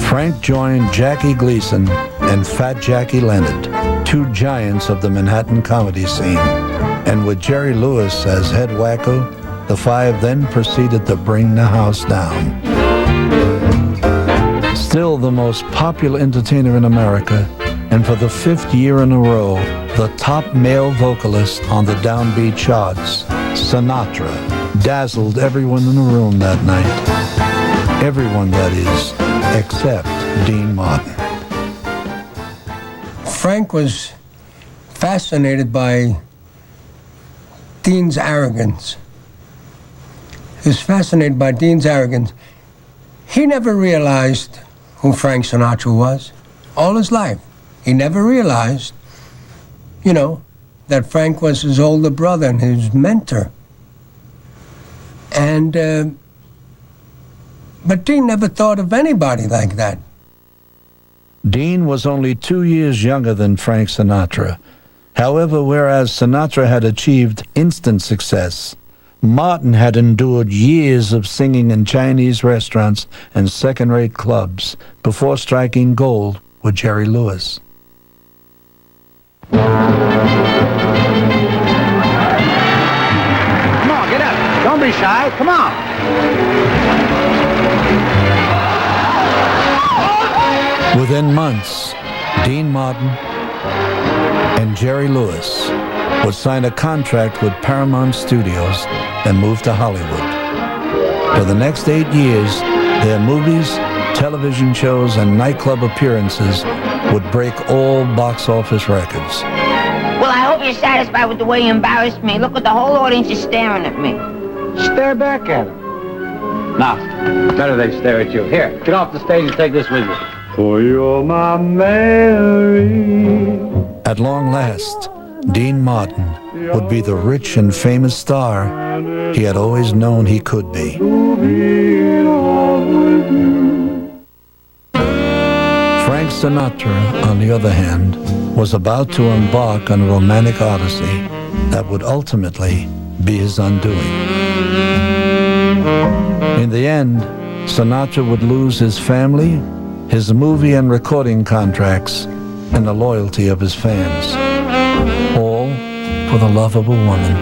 Frank joined Jackie Gleason and Fat Jackie Leonard, two giants of the Manhattan comedy scene, and with Jerry Lewis as head wacko, the five then proceeded to bring the house down. Still the most popular entertainer in America, and for the 5th year in a row, the top male vocalist on the downbeat charts, Sinatra dazzled everyone in the room that night. Everyone, that is, except Dean Martin. Frank was fascinated by Dean's arrogance. He was fascinated by Dean's arrogance. He never realized who Frank Sinatra was all his life. He never realized, you know, that Frank was his older brother and his mentor. And, but Dean never thought of anybody like that. Dean was only 2 years younger than Frank Sinatra. However, whereas Sinatra had achieved instant success, Martin had endured years of singing in Chinese restaurants and second-rate clubs before striking gold with Jerry Lewis. Come on, get up. Don't be shy. Come on. Within months, Dean Martin and Jerry Lewis would sign a contract with Paramount Studios and move to Hollywood. For the next 8 years, their movies, television shows, and nightclub appearances would break all box office records. Well, I hope you're satisfied with the way you embarrassed me. Look, the whole audience is staring at me. Stare back at them. Now, better they stare at you. Here, get off the stage and take this with you. For you're my Mary. At long last, Dean Martin would be the rich and famous star he had always known he could be. Frank Sinatra, on the other hand, was about to embark on a romantic odyssey that would ultimately be his undoing. In the end, Sinatra would lose his family, his movie and recording contracts, and the loyalty of his fans. All for the love of a woman.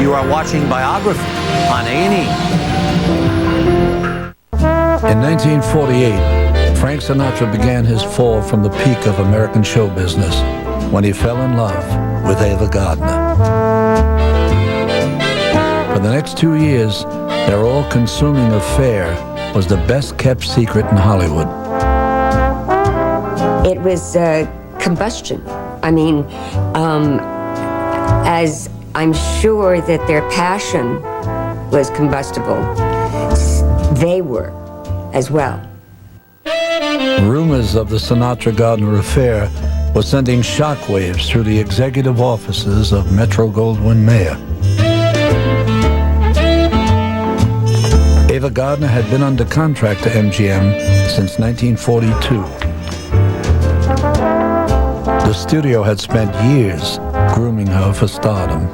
You are watching Biography on A&E. In 1948, Frank Sinatra began his fall from the peak of American show business when he fell in love with Ava Gardner. For the next 2 years, their all-consuming affair was the best-kept secret in Hollywood. It was combustion. I mean, as I'm sure that their passion was combustible, they were as well. Rumors of the Sinatra-Gardner affair were sending shockwaves through the executive offices of Metro-Goldwyn-Mayer. Ava Gardner had been under contract to MGM since 1942. The studio had spent years grooming her for stardom.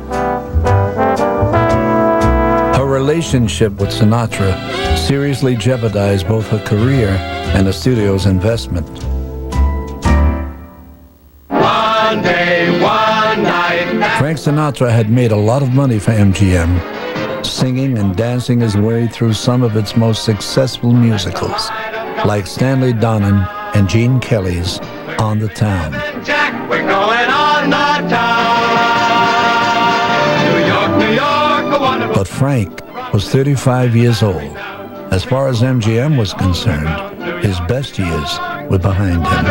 Her relationship with Sinatra seriously jeopardized both her career and the studio's investment. One day, one night. Frank Sinatra had made a lot of money for MGM, singing and dancing his way through some of its most successful musicals, like Stanley Donen and Gene Kelly's On the Town. Jack, we're going on the town. New York, New York, a wonderful. But Frank was 35 years old. As far as MGM was concerned, his best years were behind him.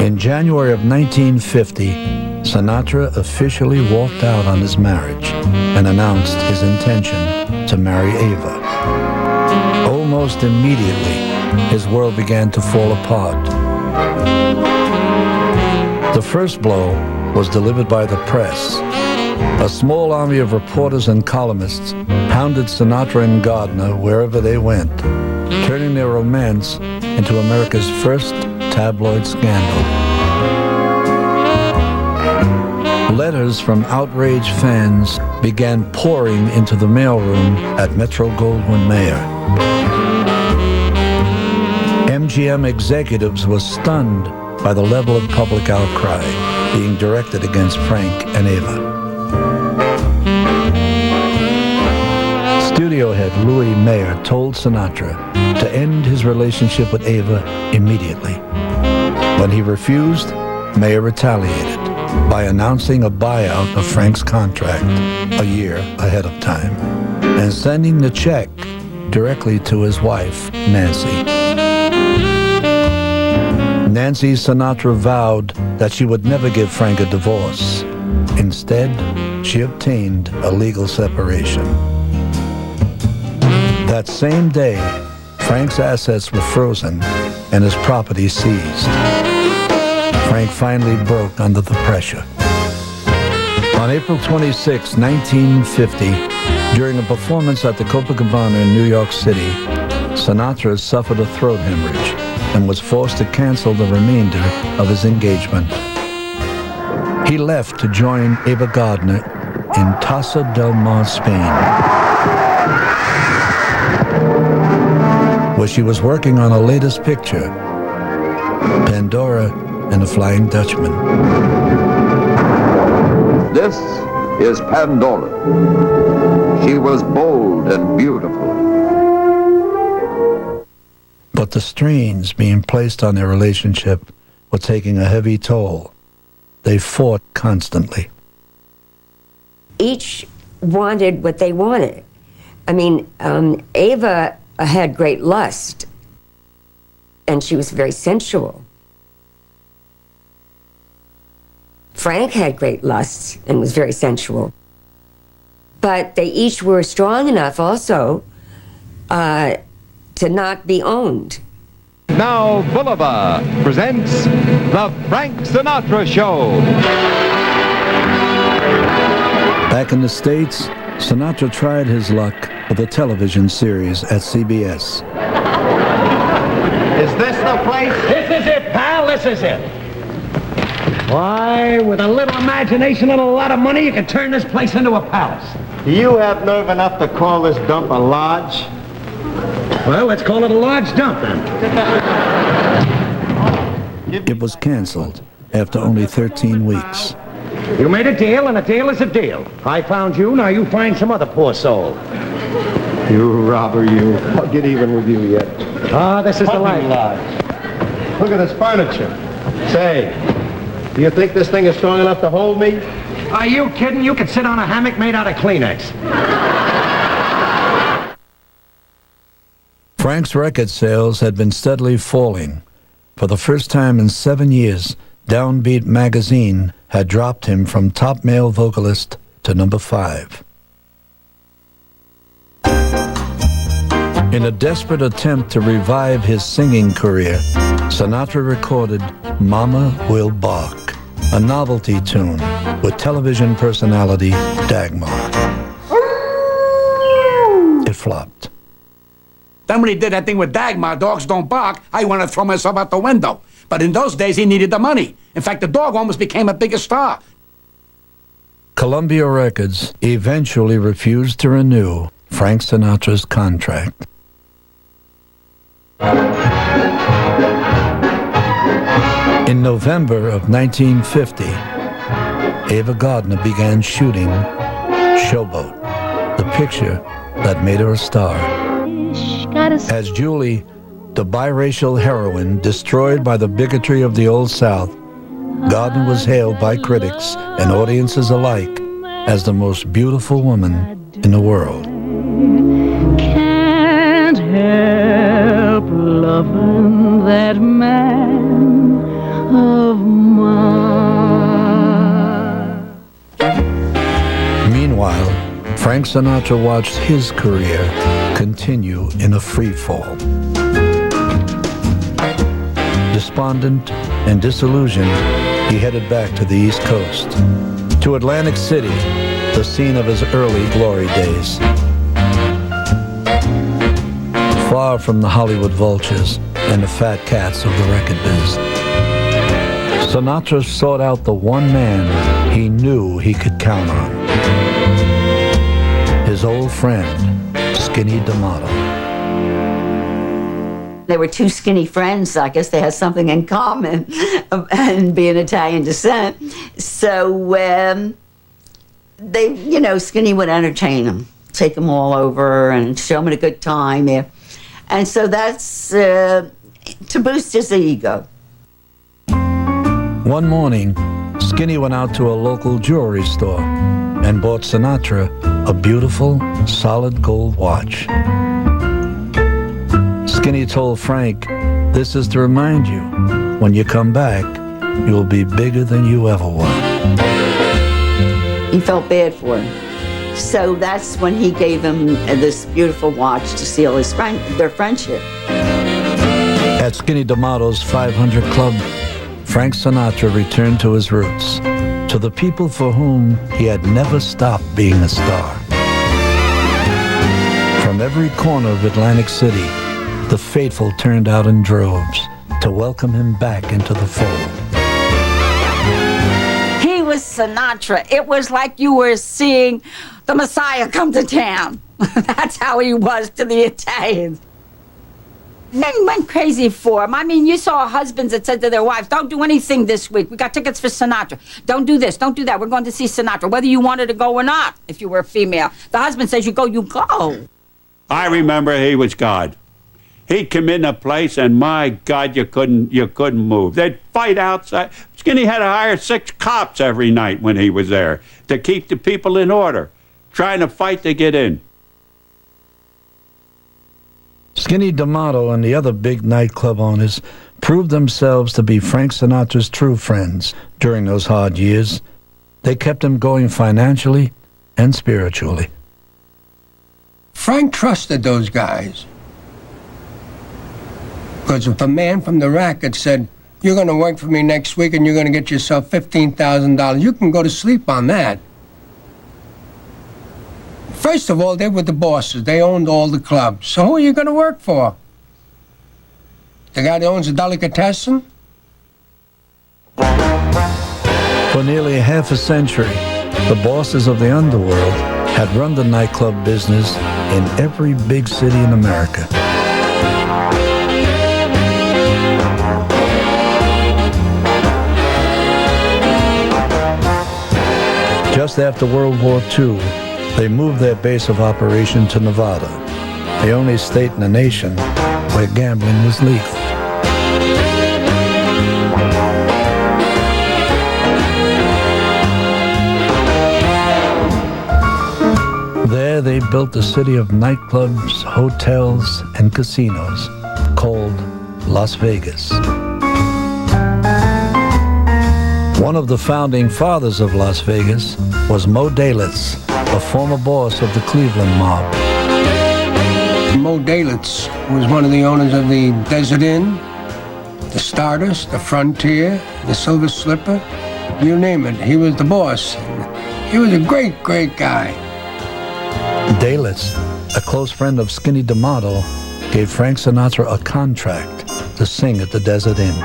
In January of 1950, Sinatra officially walked out on his marriage and announced his intention to marry Ava. Almost immediately, his world began to fall apart. The first blow was delivered by the press. A small army of reporters and columnists hounded Sinatra and Gardner wherever they went, turning their romance into America's first tabloid scandal. Letters from outraged fans began pouring into the mailroom at Metro-Goldwyn-Mayer. MGM executives were stunned by the level of public outcry being directed against Frank and Ava. Studio head Louis Mayer told Sinatra to end his relationship with Ava immediately. When he refused, Mayer retaliated by announcing a buyout of Frank's contract a year ahead of time and sending the check directly to his wife, Nancy. Nancy Sinatra vowed that she would never give Frank a divorce. Instead, she obtained a legal separation. That same day, Frank's assets were frozen and his property seized. Frank finally broke under the pressure. On April 26, 1950, during a performance at the Copacabana in New York City, Sinatra suffered a throat hemorrhage and was forced to cancel the remainder of his engagement. He left to join Ava Gardner in Tossa del Mar, Spain, where she was working on her latest picture, Pandora and the Flying Dutchman. This is Pandora. She was bold and beautiful. But the strains being placed on their relationship were taking a heavy toll. They fought constantly. Each wanted what they wanted. I mean, Ava had great lust, and she was very sensual. Frank had great lusts and was very sensual. But they each were strong enough also to not be owned. Now Bulova presents The Frank Sinatra Show. Back in the States, Sinatra tried his luck with a television series at CBS. Is this the place? This is it, pal. This is it. Why, with a little imagination and a lot of money, you can turn this place into a palace. Do you have nerve enough to call this dump a lodge? Well, let's call it a large dump, then. It was canceled after only 13 weeks. You made a deal, and a deal is a deal. I found you, now you find some other poor soul. You robber, you. I'll get even with you yet. Ah, this is the life. Look at this furniture. Say, do you think this thing is strong enough to hold me? Are you kidding? You could sit on a hammock made out of Kleenex. Frank's record sales had been steadily falling. For the first time in 7 years, Downbeat magazine had dropped him from top male vocalist to number 5. In a desperate attempt to revive his singing career, Sinatra recorded Mama Will Bark, a novelty tune with television personality Dagmar. It flopped. Then when he did that thing with Dagmar, Dogs Don't Bark, I wanted to throw myself out the window. But in those days, he needed the money. In fact, the dog almost became a bigger star. Columbia Records eventually refused to renew Frank Sinatra's contract. In November of 1950, Ava Gardner began shooting Showboat, the picture that made her a star. As Julie, the biracial heroine destroyed by the bigotry of the Old South, Gardner was hailed by critics and audiences alike as the most beautiful woman in the world. Can't help loving that man of mine. Meanwhile, Frank Sinatra watched his career continue in a free fall. Despondent and disillusioned, he headed back to the East Coast, to Atlantic City, the scene of his early glory days. Far from the Hollywood vultures and the fat cats of the record biz, Sinatra sought out the one man he knew he could count on. His old friend, Skinny D'Amato. They were two skinny friends. I guess they had something in common and being Italian descent. So they, Skinny would entertain them, take them all over and show them a good time. Yeah. And so that's to boost his ego. One morning, Skinny went out to a local jewelry store and bought Sinatra a beautiful, solid gold watch. Skinny told Frank, "This is to remind you, when you come back, you'll be bigger than you ever were." He felt bad for him. So that's when he gave him this beautiful watch to seal their friendship. At Skinny D'Amato's 500 Club, Frank Sinatra returned to his roots, to the people for whom he had never stopped being a star. From every corner of Atlantic City, the faithful turned out in droves to welcome him back into the fold. He was Sinatra. It was like you were seeing the Messiah come to town. That's how he was to the Italians. They went crazy for him. I mean, you saw husbands that said to their wives, "Don't do anything this week. We got tickets for Sinatra. Don't do this, don't do that. We're going to see Sinatra," whether you wanted to go or not, if you were a female. The husband says you go, you go. I remember he was God. He'd come in a place, and my God, you couldn't move. They'd fight outside. Skinny had to hire 6 cops every night when he was there to keep the people in order, trying to fight to get in. Skinny D'Amato and the other big nightclub owners proved themselves to be Frank Sinatra's true friends during those hard years. They kept him going financially and spiritually. Frank trusted those guys. Because if a man from the racket said, "You're going to work for me next week and you're going to get yourself $15,000, you can go to sleep on that." First of all, they were the bosses. They owned all the clubs. So who are you going to work for? The guy that owns a delicatessen? For nearly half a century, the bosses of the underworld had run the nightclub business in every big city in America. Just after World War II, they moved their base of operation to Nevada, the only state in the nation where gambling was legal. There they built a city of nightclubs, hotels, and casinos called Las Vegas. One of the founding fathers of Las Vegas was Mo Dalitz, a former boss of the Cleveland mob. Mo Dalitz was one of the owners of the Desert Inn, the Stardust, the Frontier, the Silver Slipper, you name it. He was the boss. He was a great, great guy. Dalitz, a close friend of Skinny D'Amato, gave Frank Sinatra a contract to sing at the Desert Inn.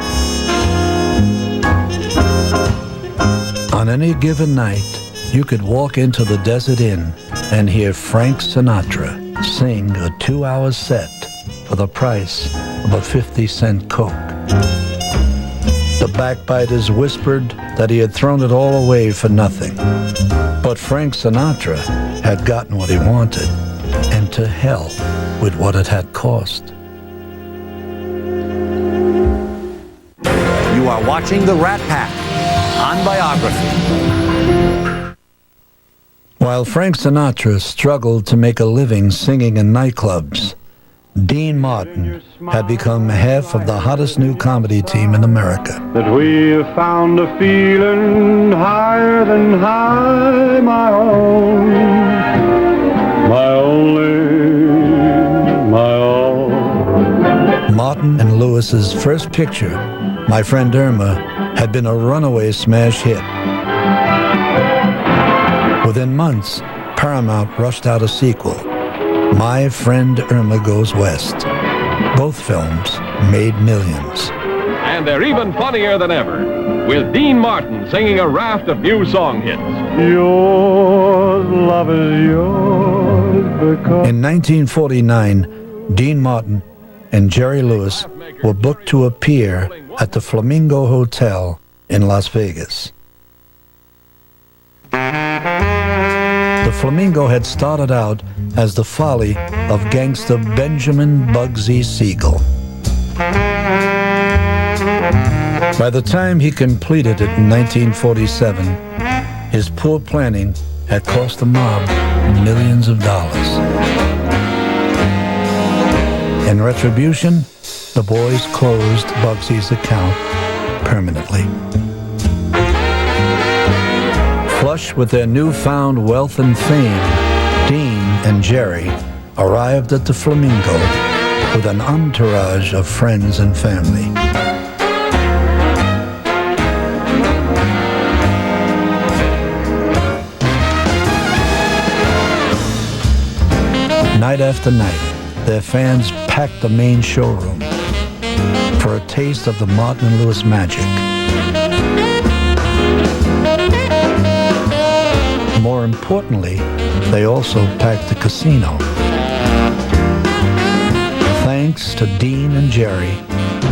On any given night, you could walk into the Desert Inn and hear Frank Sinatra sing a 2-hour set for the price of a 50-cent Coke. The backbiters whispered that he had thrown it all away for nothing. But Frank Sinatra had gotten what he wanted, and to hell with what it had cost. You are watching The Rat Pack on Biography. While Frank Sinatra struggled to make a living singing in nightclubs, Dean Martin had become half of the hottest new comedy team in America. That we have found a feeling higher than high, my own, my only, my all. Martin and Lewis's first picture, My Friend Irma, had been a runaway smash hit. Within months, Paramount rushed out a sequel, My Friend Irma Goes West. Both films made millions. And they're even funnier than ever, with Dean Martin singing a raft of new song hits. Yours, love is yours, because... In 1949, Dean Martin and Jerry Lewis were booked to appear at the Flamingo Hotel in Las Vegas. The Flamingo had started out as the folly of gangster Benjamin Bugsy Siegel. By the time he completed it in 1947, his poor planning had cost the mob millions of dollars. In retribution, the boys closed Bugsy's account permanently. Flush with their newfound wealth and fame, Dean and Jerry arrived at the Flamingo with an entourage of friends and family. Night after night, their fans packed the main showroom for a taste of the Martin and Lewis magic. More importantly, they also packed the casino. Thanks to Dean and Jerry,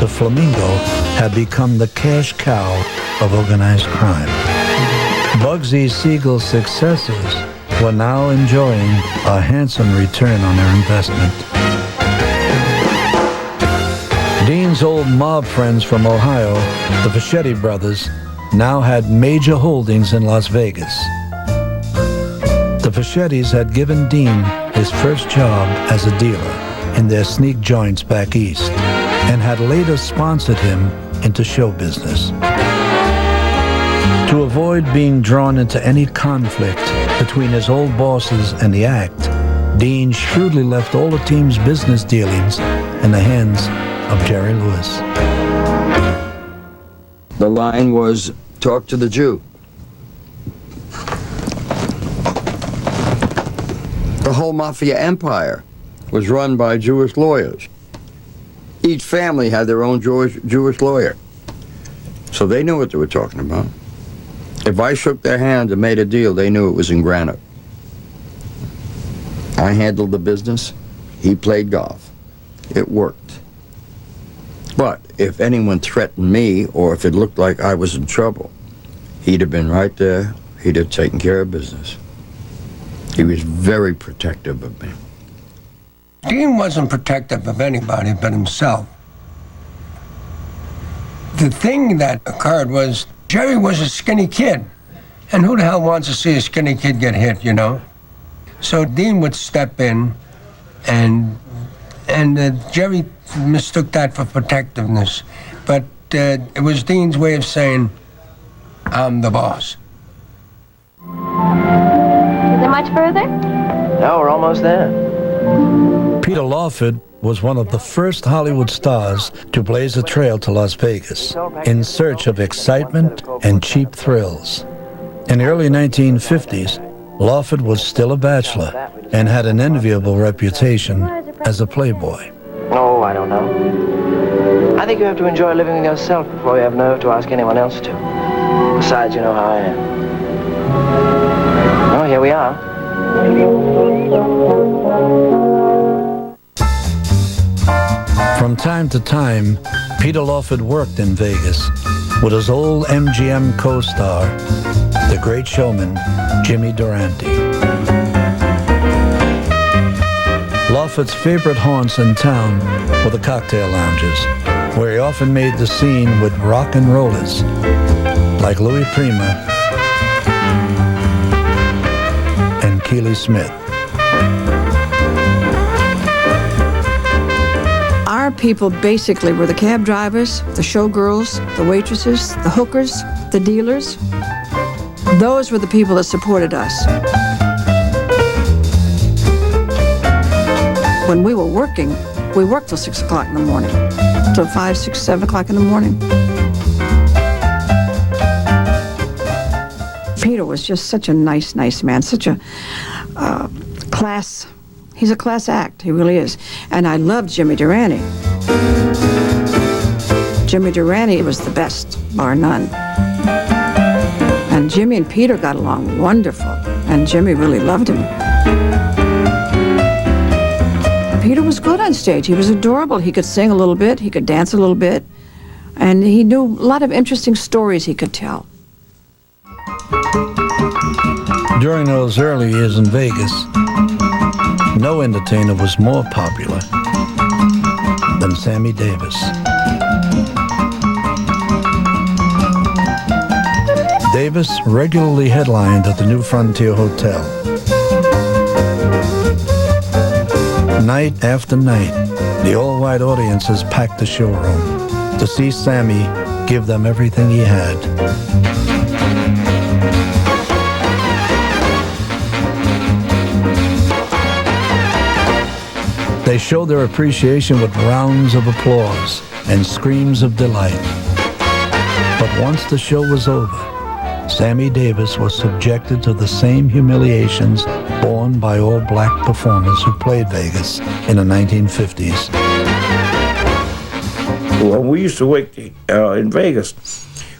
the Flamingo had become the cash cow of organized crime. Bugsy Siegel's successors were now enjoying a handsome return on their investment. Dean's old mob friends from Ohio, the Fischetti brothers, now had major holdings in Las Vegas. The Fischettis had given Dean his first job as a dealer in their sneak joints back east and had later sponsored him into show business. To avoid being drawn into any conflict between his old bosses and the act, Dean shrewdly left all the team's business dealings in the hands of Jerry Lewis. The line was, talk to the Jew. The whole mafia empire was run by Jewish lawyers. Each family had their own Jewish lawyer. So they knew what they were talking about. If I shook their hand and made a deal, they knew it was in granite. I handled the business. He played golf. It worked. But if anyone threatened me, or if it looked like I was in trouble, he'd have been right there. He'd have taken care of business. He was very protective of me. Dean wasn't protective of anybody but himself. The thing that occurred was Jerry was a skinny kid. And who the hell wants to see a skinny kid get hit, you know? So Dean would step in, and Jerry mistook that for protectiveness. But it was Dean's way of saying, I'm the boss. Is it much further? No, we're almost there. Peter Lawford was one of the first Hollywood stars to blaze a trail to Las Vegas in search of excitement and cheap thrills. In the early 1950s, Lawford was still a bachelor and had an enviable reputation as a playboy. Oh, I don't know. I think you have to enjoy living with yourself before you have nerve to ask anyone else to. Besides, you know how I am. Oh, here we are. From time to time, Peter Lawford worked in Vegas with his old MGM co-star, the great showman, Jimmy Durante. Lawford's favorite haunts in town were the cocktail lounges, where he often made the scene with rock and rollers like Louis Prima and Keely Smith. Our people basically were the cab drivers, the showgirls, the waitresses, the hookers, the dealers. Those were the people that supported us. When we were working, we worked till 6 o'clock in the morning, till 5, 6, 7 o'clock in the morning. Peter was just such a nice man, such a class. He's a class act, he really is. And I loved Jimmy Durante. Jimmy Durante was the best, bar none. And Jimmy and Peter got along wonderful, and Jimmy really loved him. Peter was good on stage. He was adorable. He could sing a little bit, he could dance a little bit, and he knew a lot of interesting stories he could tell. During those early years in Vegas, no entertainer was more popular than Sammy Davis. Davis regularly headlined at the New Frontier Hotel. Night after night, the all-white audiences packed the showroom to see Sammy give them everything he had. They showed their appreciation with rounds of applause and screams of delight. But once the show was over, Sammy Davis was subjected to the same humiliations borne by all black performers who played Vegas in the 1950s. When we used to work in Vegas,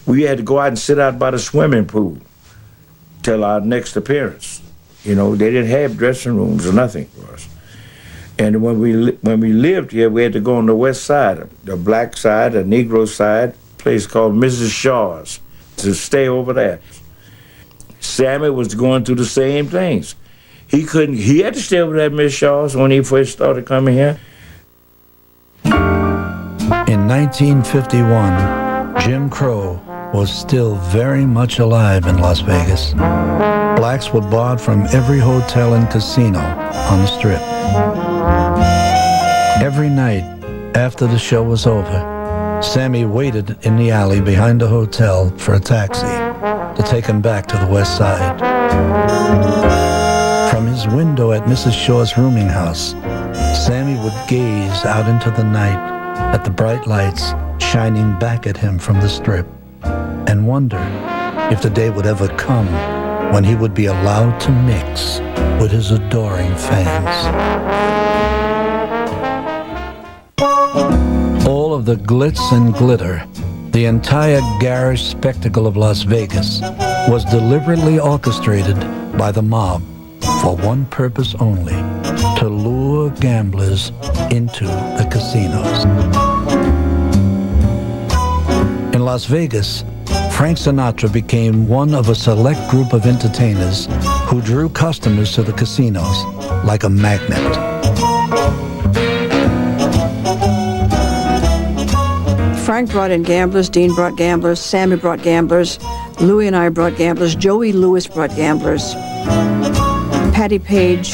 we had to go out and sit out by the swimming pool till our next appearance. You know, they didn't have dressing rooms or nothing for us. And when we lived here, we had to go on the west side, the black side, the Negro side, a place called Mrs. Shaw's, to stay over there. Sammy was going through the same things. He had to stay over there at Miss Shaw's when he first started coming here. In 1951, Jim Crow was still very much alive in Las Vegas. Blacks were barred from every hotel and casino on the Strip. Every night after the show was over, Sammy waited in the alley behind the hotel for a taxi to take him back to the west side. From his window at Mrs. Shaw's rooming house, Sammy would gaze out into the night at the bright lights shining back at him from the Strip and wonder if the day would ever come when he would be allowed to mix with his adoring fans. All of the glitz and glitter, the entire garish spectacle of Las Vegas, was deliberately orchestrated by the mob for one purpose only: to lure gamblers into the casinos. In Las Vegas, Frank Sinatra became one of a select group of entertainers who drew customers to the casinos like a magnet. Frank brought in gamblers, Dean brought gamblers, Sammy brought gamblers, Louie and I brought gamblers, Joey Lewis brought gamblers, Patty Page,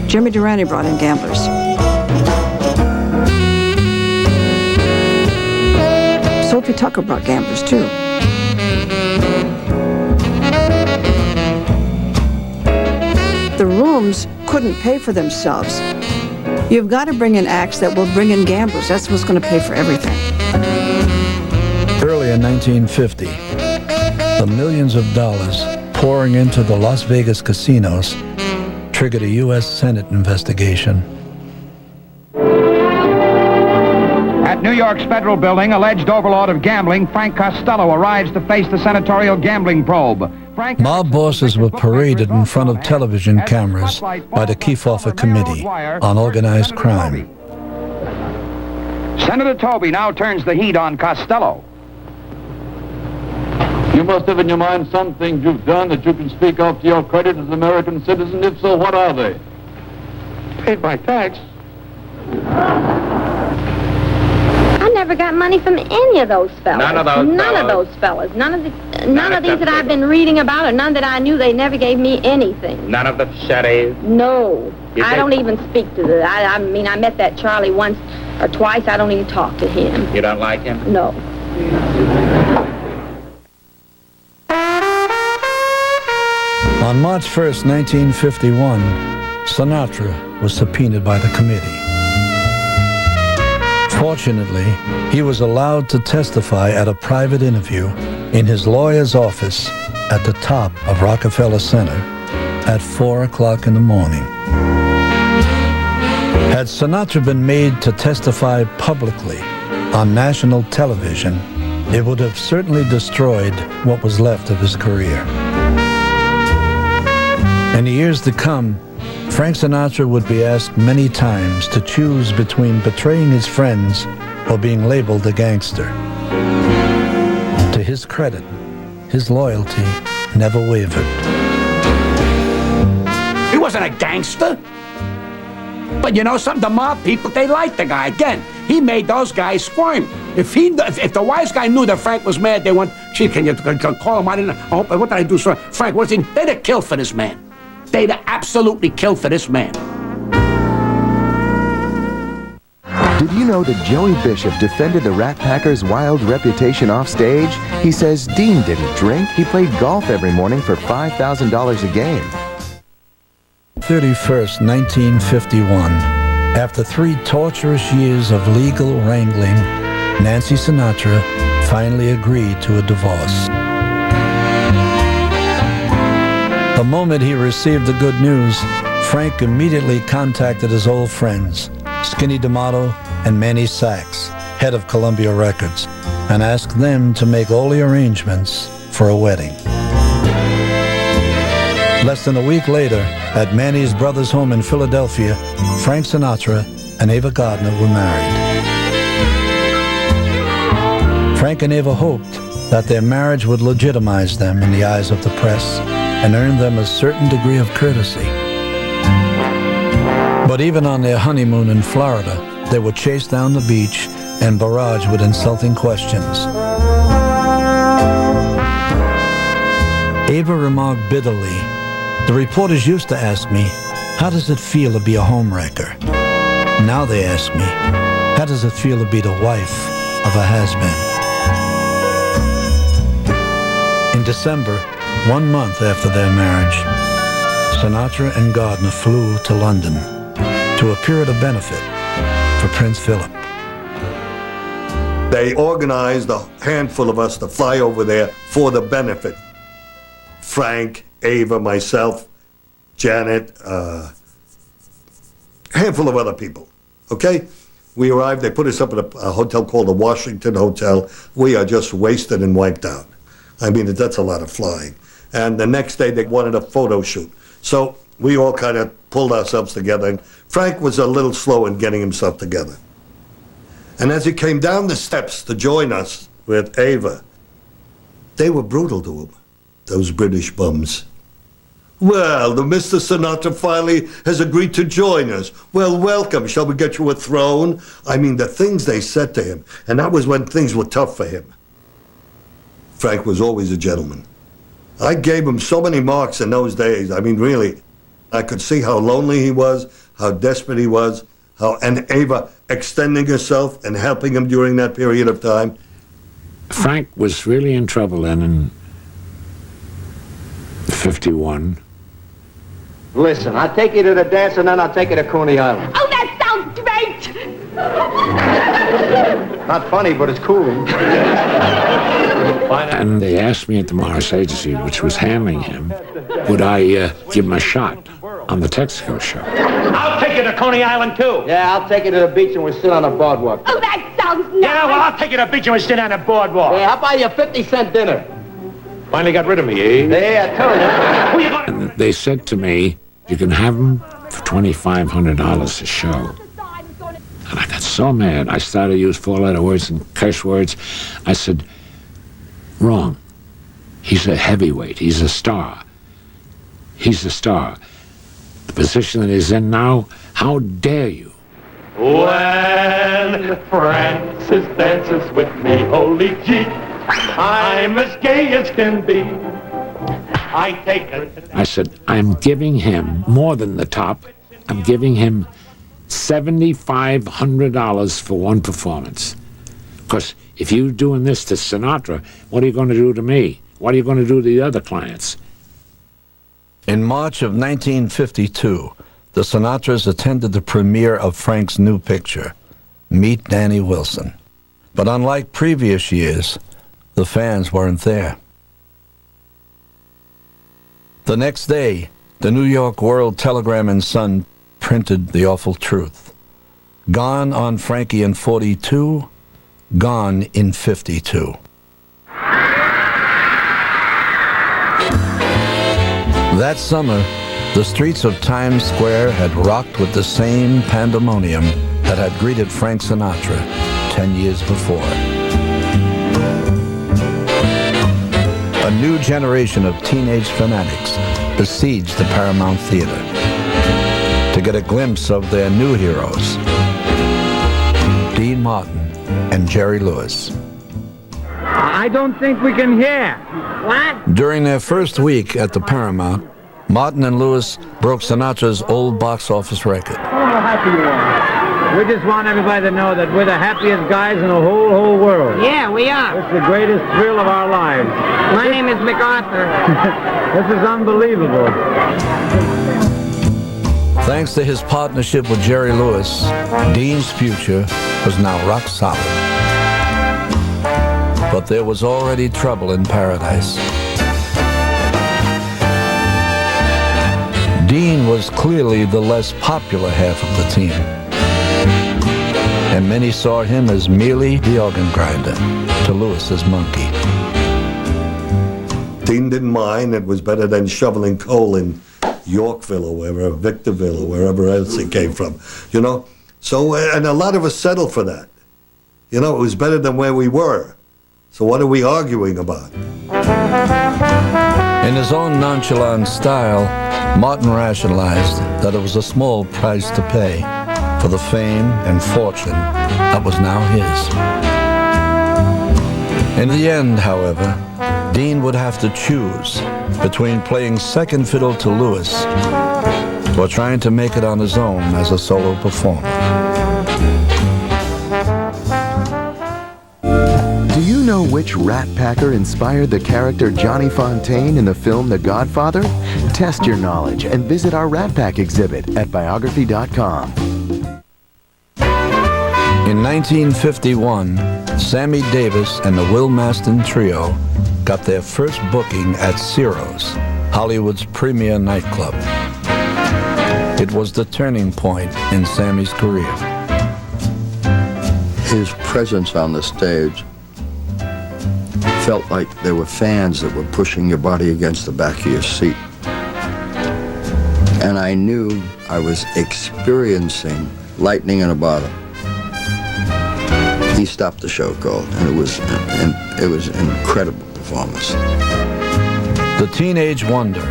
Jimmy Durante brought in gamblers. Sophie Tucker brought gamblers too. The rooms couldn't pay for themselves. You've got to bring in acts that will bring in gamblers. That's what's going to pay for everything. Early in 1950, the millions of dollars pouring into the Las Vegas casinos triggered a U.S. Senate investigation. At New York's federal building, alleged overlord of gambling, Frank Costello, arrives to face the senatorial gambling probe. Mob bosses were paraded in front of television cameras by the Kefauver Committee on Organized Crime. Senator Tobey now turns the heat on Costello. You must have in your mind some things you've done that you can speak of to your credit as an American citizen. If so, what are they? Paid my tax. I never got money from any of those fellas. None of those None of fellas. those fellas. None of these that I've been reading about, or none that I knew. They never gave me anything. None of the Shetties. No. You I did? don't even speak to the... I mean, I met that Charlie once or twice. I don't even talk to him. You don't like him? No. On March 1st, 1951, Sinatra was subpoenaed by the committee. Fortunately, he was allowed to testify at a private interview in his lawyer's office at the top of Rockefeller Center at 4 o'clock in the morning. Had Sinatra been made to testify publicly on national television, it would have certainly destroyed what was left of his career. In the years to come, Frank Sinatra would be asked many times to choose between betraying his friends or being labeled a gangster. To his credit, his loyalty never wavered. He wasn't a gangster. But you know something? The mob people, they liked the guy. Again, he made those guys squirm. If the wise guy knew that Frank was mad, they went, gee, can you call him? What did I do, sir? Frank, what's he? They'd have killed for this man. They'd have absolutely killed for this man. Did you know that Joey Bishop defended the Rat Packers' wild reputation off stage? He says Dean didn't drink. He played golf every morning for $5,000 a game. 31st, 1951. After 3 torturous years of legal wrangling, Nancy Sinatra finally agreed to a divorce. The moment he received the good news, Frank immediately contacted his old friends, Skinny D'Amato and Manny Sachs, head of Columbia Records, and asked them to make all the arrangements for a wedding. Less than a week later, at Manny's brother's home in Philadelphia, Frank Sinatra and Ava Gardner were married. Frank and Ava hoped that their marriage would legitimize them in the eyes of the press and earn them a certain degree of courtesy. But even on their honeymoon in Florida, they were chased down the beach and barraged with insulting questions. Ava remarked bitterly, "The reporters used to ask me, how does it feel to be a homewrecker? Now they ask me, how does it feel to be the wife of a has-been?" In December, 1 month after their marriage, Sinatra and Gardner flew to London to appear at a benefit for Prince Philip. They organized a handful of us to fly over there for the benefit. Frank, Ava, myself, Janet, a handful of other people, okay? We arrived, they put us up at a hotel called the Washington Hotel. We are just wasted and wiped out. I mean, that's a lot of flying. And the next day they wanted a photo shoot. So we all kind of pulled ourselves together. And Frank was a little slow in getting himself together. And as he came down the steps to join us with Ava, they were brutal to him, those British bums. Well, the Mr. Sinatra finally has agreed to join us. Well, welcome. Shall we get you a throne? I mean, the things they said to him, and that was when things were tough for him. Frank was always a gentleman. I gave him so many marks in those days. I mean, really, I could see how lonely he was, how desperate he was, and Ava extending herself and helping him during that period of time. Frank was really in trouble then in 51. Listen, I'll take you to the dance and then I'll take you to Coney Island. Oh, that sounds great! Not funny, but it's cool. And they asked me at the Morris Agency, which was handling him, would I give him a shot on the Texaco show. I'll take you to Coney Island, too. Yeah, I'll take you to the beach and we'll sit on the boardwalk. Oh, that sounds nice. Yeah, well, I'll take you to the beach and we'll sit on the boardwalk. Yeah, I'll buy you a 50-cent dinner. Finally got rid of me, eh? Yeah, I told you. Who you going? And they said to me, you can have him for $2,500 a show. And I got so mad, I started to use four-letter words and curse words. I said, wrong. He's a heavyweight. He's a star. He's a star. The position that he's in now, how dare you? When Francis dances with me, holy gee, I'm as gay as can be. I take it. I said, I'm giving him more than the top. I'm giving him $7,500 for one performance. Because if you're doing this to Sinatra, what are you going to do to me? What are you going to do to the other clients? In March of 1952, the Sinatras attended the premiere of Frank's new picture, Meet Danny Wilson. But unlike previous years, the fans weren't there. The next day, the New York World Telegram and Sun printed the awful truth. Gone on Frankie in 42, gone in 52. That summer, the streets of Times Square had rocked with the same pandemonium that had greeted Frank Sinatra 10 years before. A new generation of teenage fanatics besieged the Paramount Theater to get a glimpse of their new heroes, Dean Martin and Jerry Lewis. I don't think we can hear. What? During their first week at the Paramount, Martin and Lewis broke Sinatra's old box office record. Oh, how happy you are. We just want everybody to know that we're the happiest guys in the whole world. Yeah, we are. It's the greatest thrill of our lives. My name is MacArthur. This is unbelievable. Thanks to his partnership with Jerry Lewis, Dean's future was now rock solid. But there was already trouble in paradise. Dean was clearly the less popular half of the team, and many saw him as merely the organ grinder to Lewis's monkey. Dean didn't mind. It was better than shoveling coal in Yorkville or wherever, Victorville or wherever else he came from, you know? So, and a lot of us settled for that. You know, it was better than where we were. So what are we arguing about? In his own nonchalant style, Martin rationalized that it was a small price to pay for the fame and fortune that was now his. In the end, however, Dean would have to choose between playing second fiddle to Lewis or trying to make it on his own as a solo performer. Do you know which Rat Packer inspired the character Johnny Fontaine in the film The Godfather? Test your knowledge and visit our Rat Pack exhibit at biography.com. In 1951, Sammy Davis and the Will Maston Trio got their first booking at Ciro's, Hollywood's premier nightclub. It was the turning point in Sammy's career. His presence on the stage felt like there were fans that were pushing your body against the back of your seat. And I knew I was experiencing lightning in a bottle. He stopped the show cold, and it was an incredible performance. The teenage wonder,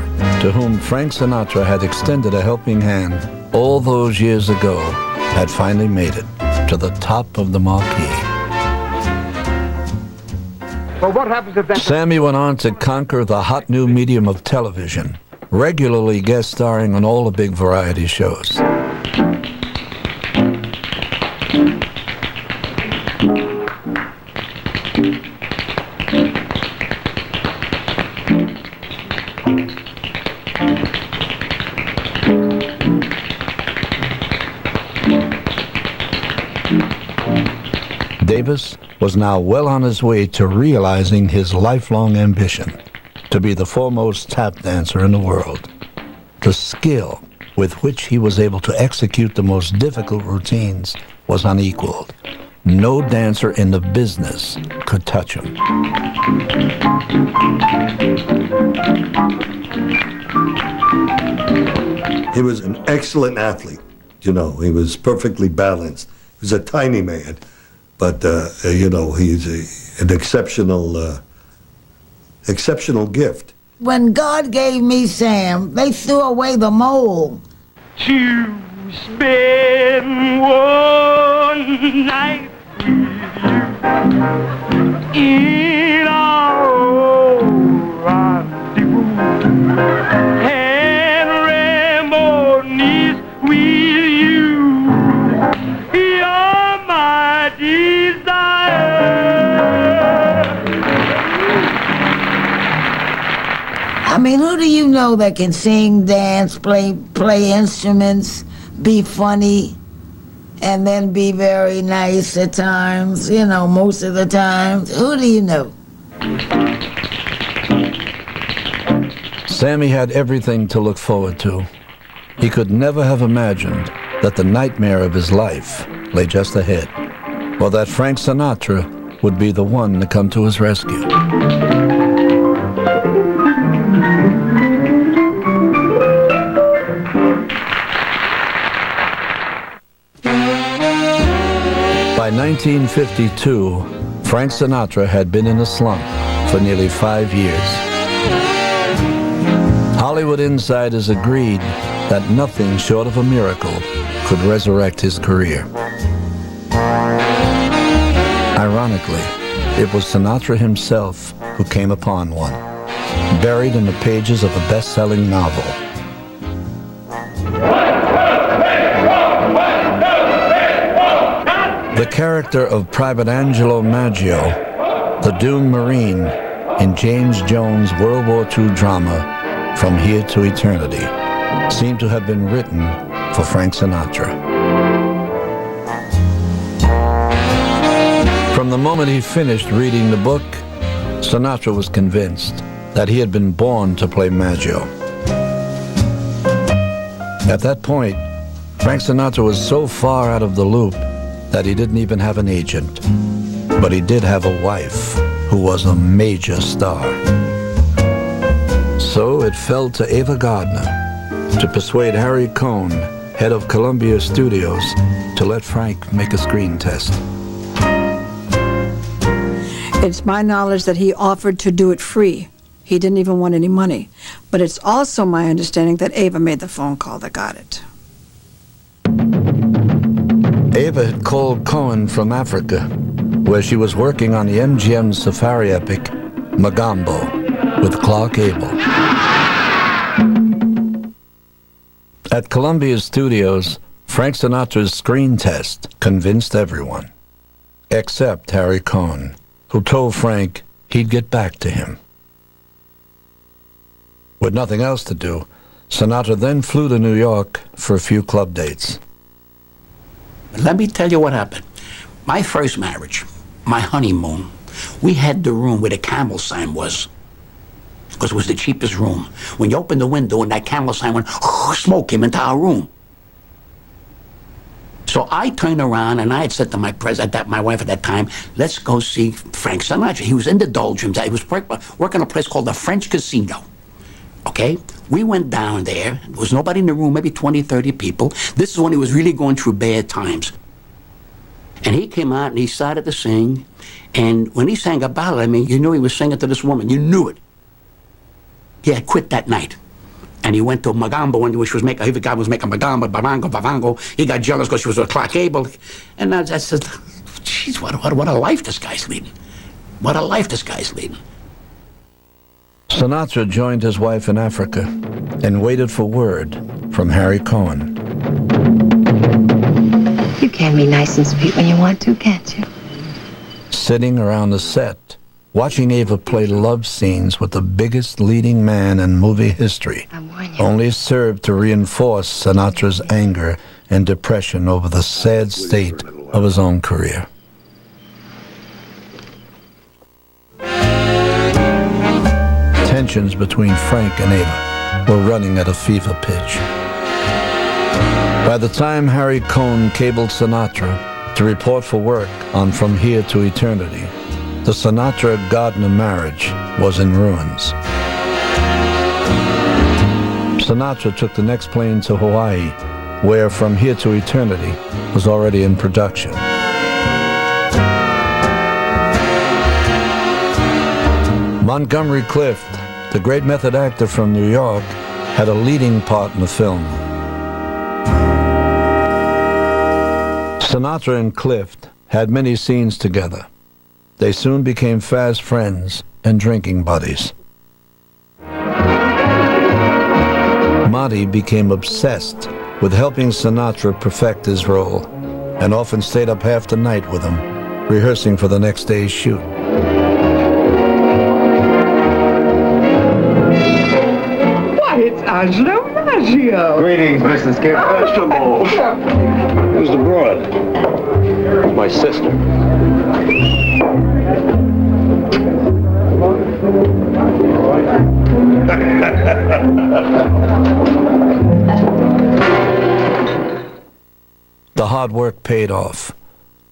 to whom Frank Sinatra had extended a helping hand all those years ago, had finally made it to the top of the marquee. Well, what happens if that... Sammy went on to conquer the hot new medium of television, regularly guest starring on all the big variety shows. Davis was now well on his way to realizing his lifelong ambition to be the foremost tap dancer in the world. The skill with which he was able to execute the most difficult routines was unequaled. No dancer in the business could touch him. He was an excellent athlete. You know, he was perfectly balanced. He was a tiny man, but you know, he's an exceptional gift. When God gave me Sam, they threw away the mole. To spend one night with you in our old rendezvous and reminisce with you. You're my desire. I mean, who do you know that can sing, dance, play instruments, be funny, and then be very nice at times, you know, most of the times? Who do you know? Sammy had everything to look forward to. He could never have imagined that the nightmare of his life lay just ahead, or that Frank Sinatra would be the one to come to his rescue. By 1952, Frank Sinatra had been in a slump for nearly 5 years. Hollywood insiders agreed that nothing short of a miracle could resurrect his career. Ironically, it was Sinatra himself who came upon one, buried in the pages of a best-selling novel. The character of Private Angelo Maggio, the doomed Marine in James Jones' World War II drama From Here to Eternity, seemed to have been written for Frank Sinatra. From the moment he finished reading the book, Sinatra was convinced that he had been born to play Maggio. At that point, Frank Sinatra was so far out of the loop that he didn't even have an agent. But he did have a wife who was a major star. So it fell to Ava Gardner to persuade Harry Cohn, head of Columbia Studios, to let Frank make a screen test. It's my knowledge that he offered to do it free. He didn't even want any money. But it's also my understanding that Ava made the phone call that got it. Ava had called Cohen from Africa, where she was working on the MGM safari epic, Magambo, with Clark Abel. At Columbia Studios, Frank Sinatra's screen test convinced everyone, except Harry Cohn, who told Frank he'd get back to him. With nothing else to do, Sinatra then flew to New York for a few club dates. Let me tell you what happened. My first marriage, my honeymoon, we had the room where the camel sign was, because it was the cheapest room. When you opened the window and that camel sign went, smoke came into our room. So I turned around and I had said to my wife at that time, let's go see Frank Sinatra. He was in the doldrums. He was working a place called the French Casino. Okay? We went down there. There was nobody in the room, maybe 20, 30 people. This is when he was really going through bad times. And he came out and he started to sing. And when he sang a ballad, I mean, you knew he was singing to this woman. You knew it. He had quit that night. And he went to Magambo, which was making, every guy was making Magambo, Bavango. He got jealous because she was with Clark Gable. And I said, geez, what a life this guy's leading. What a life this guy's leading. Sinatra joined his wife in Africa and waited for word from Harry Cohen. You can be nice and sweet when you want to, can't you? Sitting around the set, watching Ava play love scenes with the biggest leading man in movie history only served to reinforce Sinatra's anger and depression over the sad state of his own career. Tensions between Frank and Ava were running at a fever pitch. By the time Harry Cohn cabled Sinatra to report for work on From Here to Eternity, the Sinatra-Gardner marriage was in ruins. Sinatra took the next plane to Hawaii, where From Here to Eternity was already in production. Montgomery Clift, the great method actor from New York, had a leading part in the film. Sinatra and Clift had many scenes together. They soon became fast friends and drinking buddies. Monty became obsessed with helping Sinatra perfect his role and often stayed up half the night with him, rehearsing for the next day's shoot. Why, it's Angelo Maggio. Greetings, Mrs. Gibb. Vegetables. Who's the broad? My sister. The hard work paid off.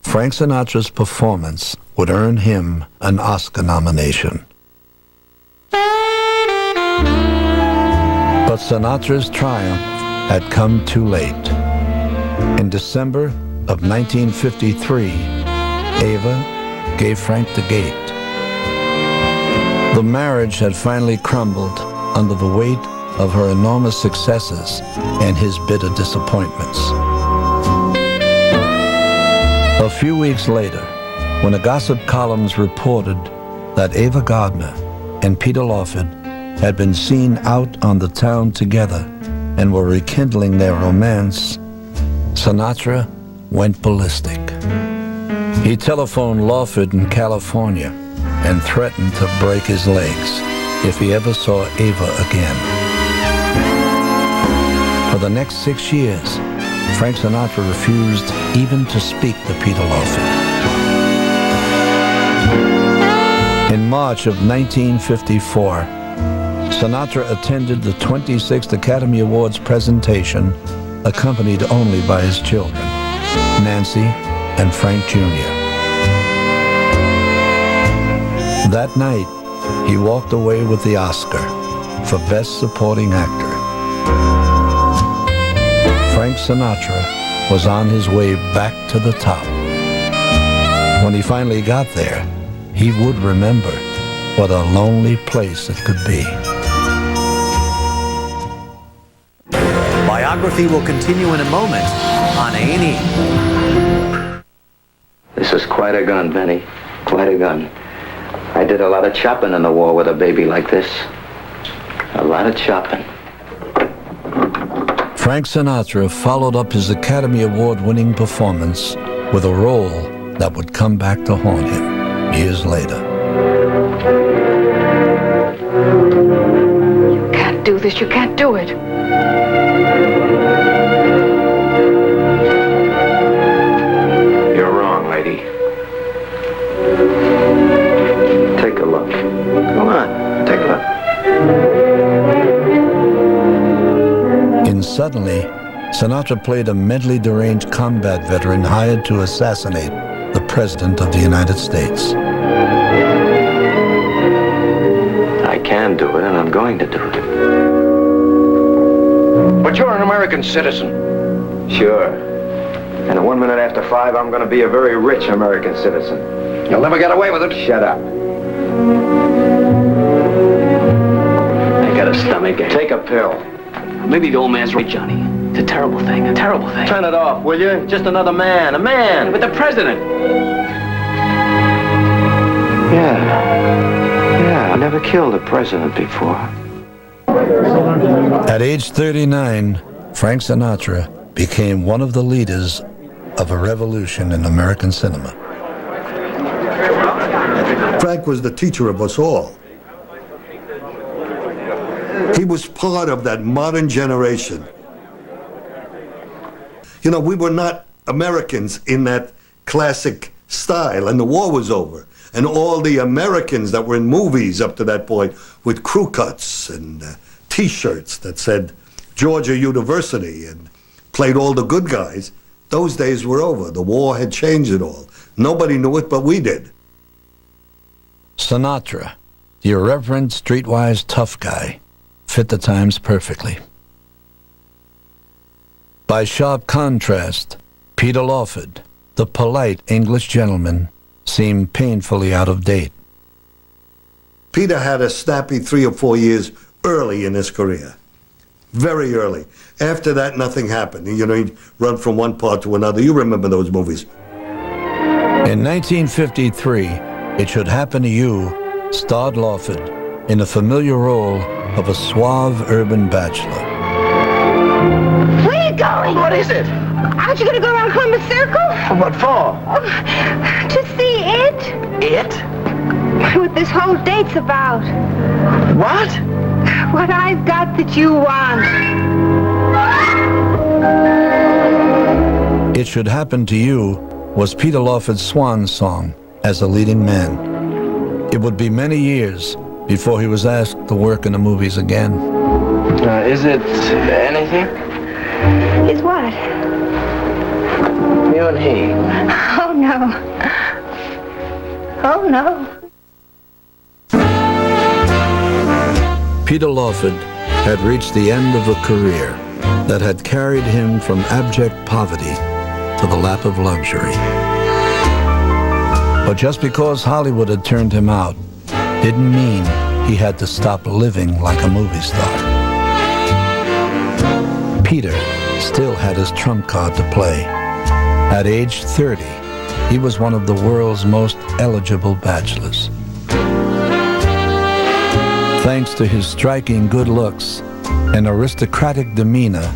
Frank Sinatra's performance would earn him an Oscar nomination. But Sinatra's triumph had come too late. In December of 1953, Ava gave Frank the gate. The marriage had finally crumbled under the weight of her enormous successes and his bitter disappointments. A few weeks later, when the gossip columns reported that Ava Gardner and Peter Lawford had been seen out on the town together and were rekindling their romance, Sinatra went ballistic. He telephoned Lawford in California and threatened to break his legs if he ever saw Ava again. For the next 6 years, Frank Sinatra refused even to speak to Peter Lawford. In March of 1954, Sinatra attended the 26th Academy Awards presentation, accompanied only by his children, Nancy and Frank Jr. That night, he walked away with the Oscar for Best Supporting Actor. Frank Sinatra was on his way back to the top. When he finally got there, he would remember what a lonely place it could be. Biography will continue in a moment on A&E. This is quite a gun, Benny. Quite a gun. I did a lot of chopping in the war with a baby like this. A lot of chopping. Frank Sinatra followed up his Academy Award-winning performance with a role that would come back to haunt him years later. You can't do this. You can't do it. You're wrong, lady. Take a look. Come on, take a look. In Suddenly, Sinatra played a mentally deranged combat veteran hired to assassinate the President of the United States. I can do it, and I'm going to do it. But you're an American citizen. Sure. And at 1 minute after 5, I'm going to be a very rich American citizen. You'll never get away with it. Shut up. I got a stomachache. Take a pill. Maybe the old man's right, Johnny. It's a terrible thing, a terrible thing. Turn it off, will you? Just another man, a man. But the president. Yeah, I never killed a president before. At age 39, Frank Sinatra became one of the leaders of a revolution in American cinema. Frank was the teacher of us all. He was part of that modern generation. You know, we were not Americans in that classic style, and the war was over. And all the Americans that were in movies up to that point with crew cuts and T-shirts that said Georgia University and played all the good guys, those days were over. The war had changed it all. Nobody knew it, but we did. Sinatra, the irreverent, streetwise tough guy, fit the times perfectly. By sharp contrast, Peter Lawford, the polite English gentleman, seemed painfully out of date. Peter had a snappy 3 or 4 years early in his career. Very early. After that, nothing happened. You know, he'd run from one part to another. You remember those movies. In 1953, It Should Happen to You starred Lawford in a familiar role of a suave urban bachelor. Where are you going? What is it? Aren't you going to go around Columbus Circle? What for? Oh, to see it. It? What this whole date's about. What? What I've got that you want. It Should Happen to You was Peter Lawford's swan song as a leading man. It would be many years before he was asked to work in the movies again. Is it anything? Is what? You and he. Oh, no. Oh, no. Peter Lawford had reached the end of a career that had carried him from abject poverty to the lap of luxury. But just because Hollywood had turned him out didn't mean he had to stop living like a movie star. Peter still had his trump card to play. At age 30, he was one of the world's most eligible bachelors. Thanks to his striking good looks and aristocratic demeanor,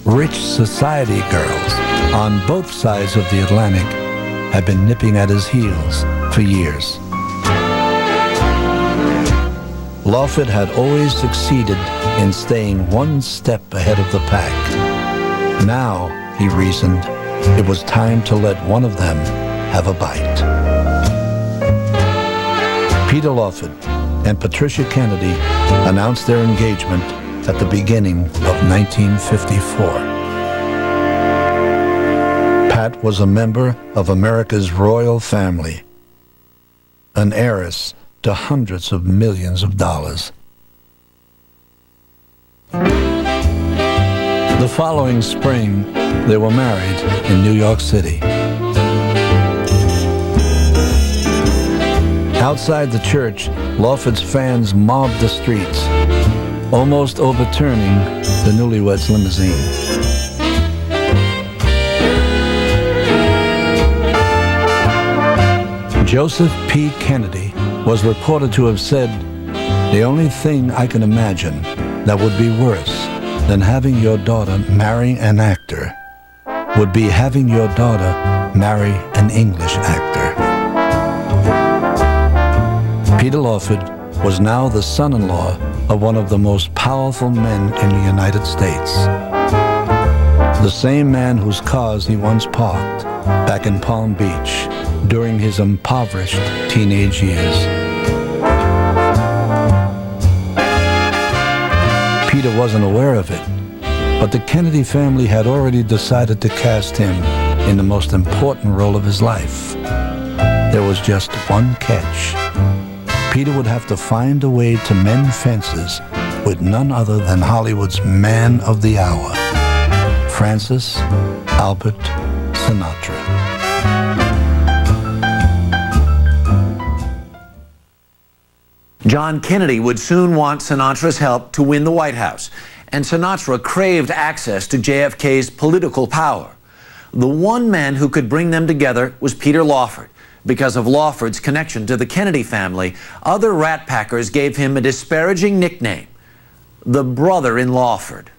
rich society girls on both sides of the Atlantic had been nipping at his heels for years. Lawford had always succeeded in staying one step ahead of the pack. Now, he reasoned, it was time to let one of them have a bite. Peter Lawford and Patricia Kennedy announced their engagement at the beginning of 1954. Pat was a member of America's royal family, an heiress to hundreds of millions of dollars. The following spring, they were married in New York City. Outside the church, Lawford's fans mobbed the streets, almost overturning the newlyweds' limousine. Joseph P. Kennedy was reported to have said, "The only thing I can imagine that would be worse than having your daughter marry an actor would be having your daughter marry an English actor." Peter Lawford was now the son-in-law of one of the most powerful men in the United States. The same man whose cars he once parked back in Palm Beach during his impoverished teenage years. Peter wasn't aware of it, but the Kennedy family had already decided to cast him in the most important role of his life. There was just one catch. Peter would have to find a way to mend fences with none other than Hollywood's man of the hour, Francis Albert Sinatra. John Kennedy would soon want Sinatra's help to win the White House, and Sinatra craved access to JFK's political power. The one man who could bring them together was Peter Lawford. Because of Lawford's connection to the Kennedy family, other Rat Packers gave him a disparaging nickname, the brother in Lawford.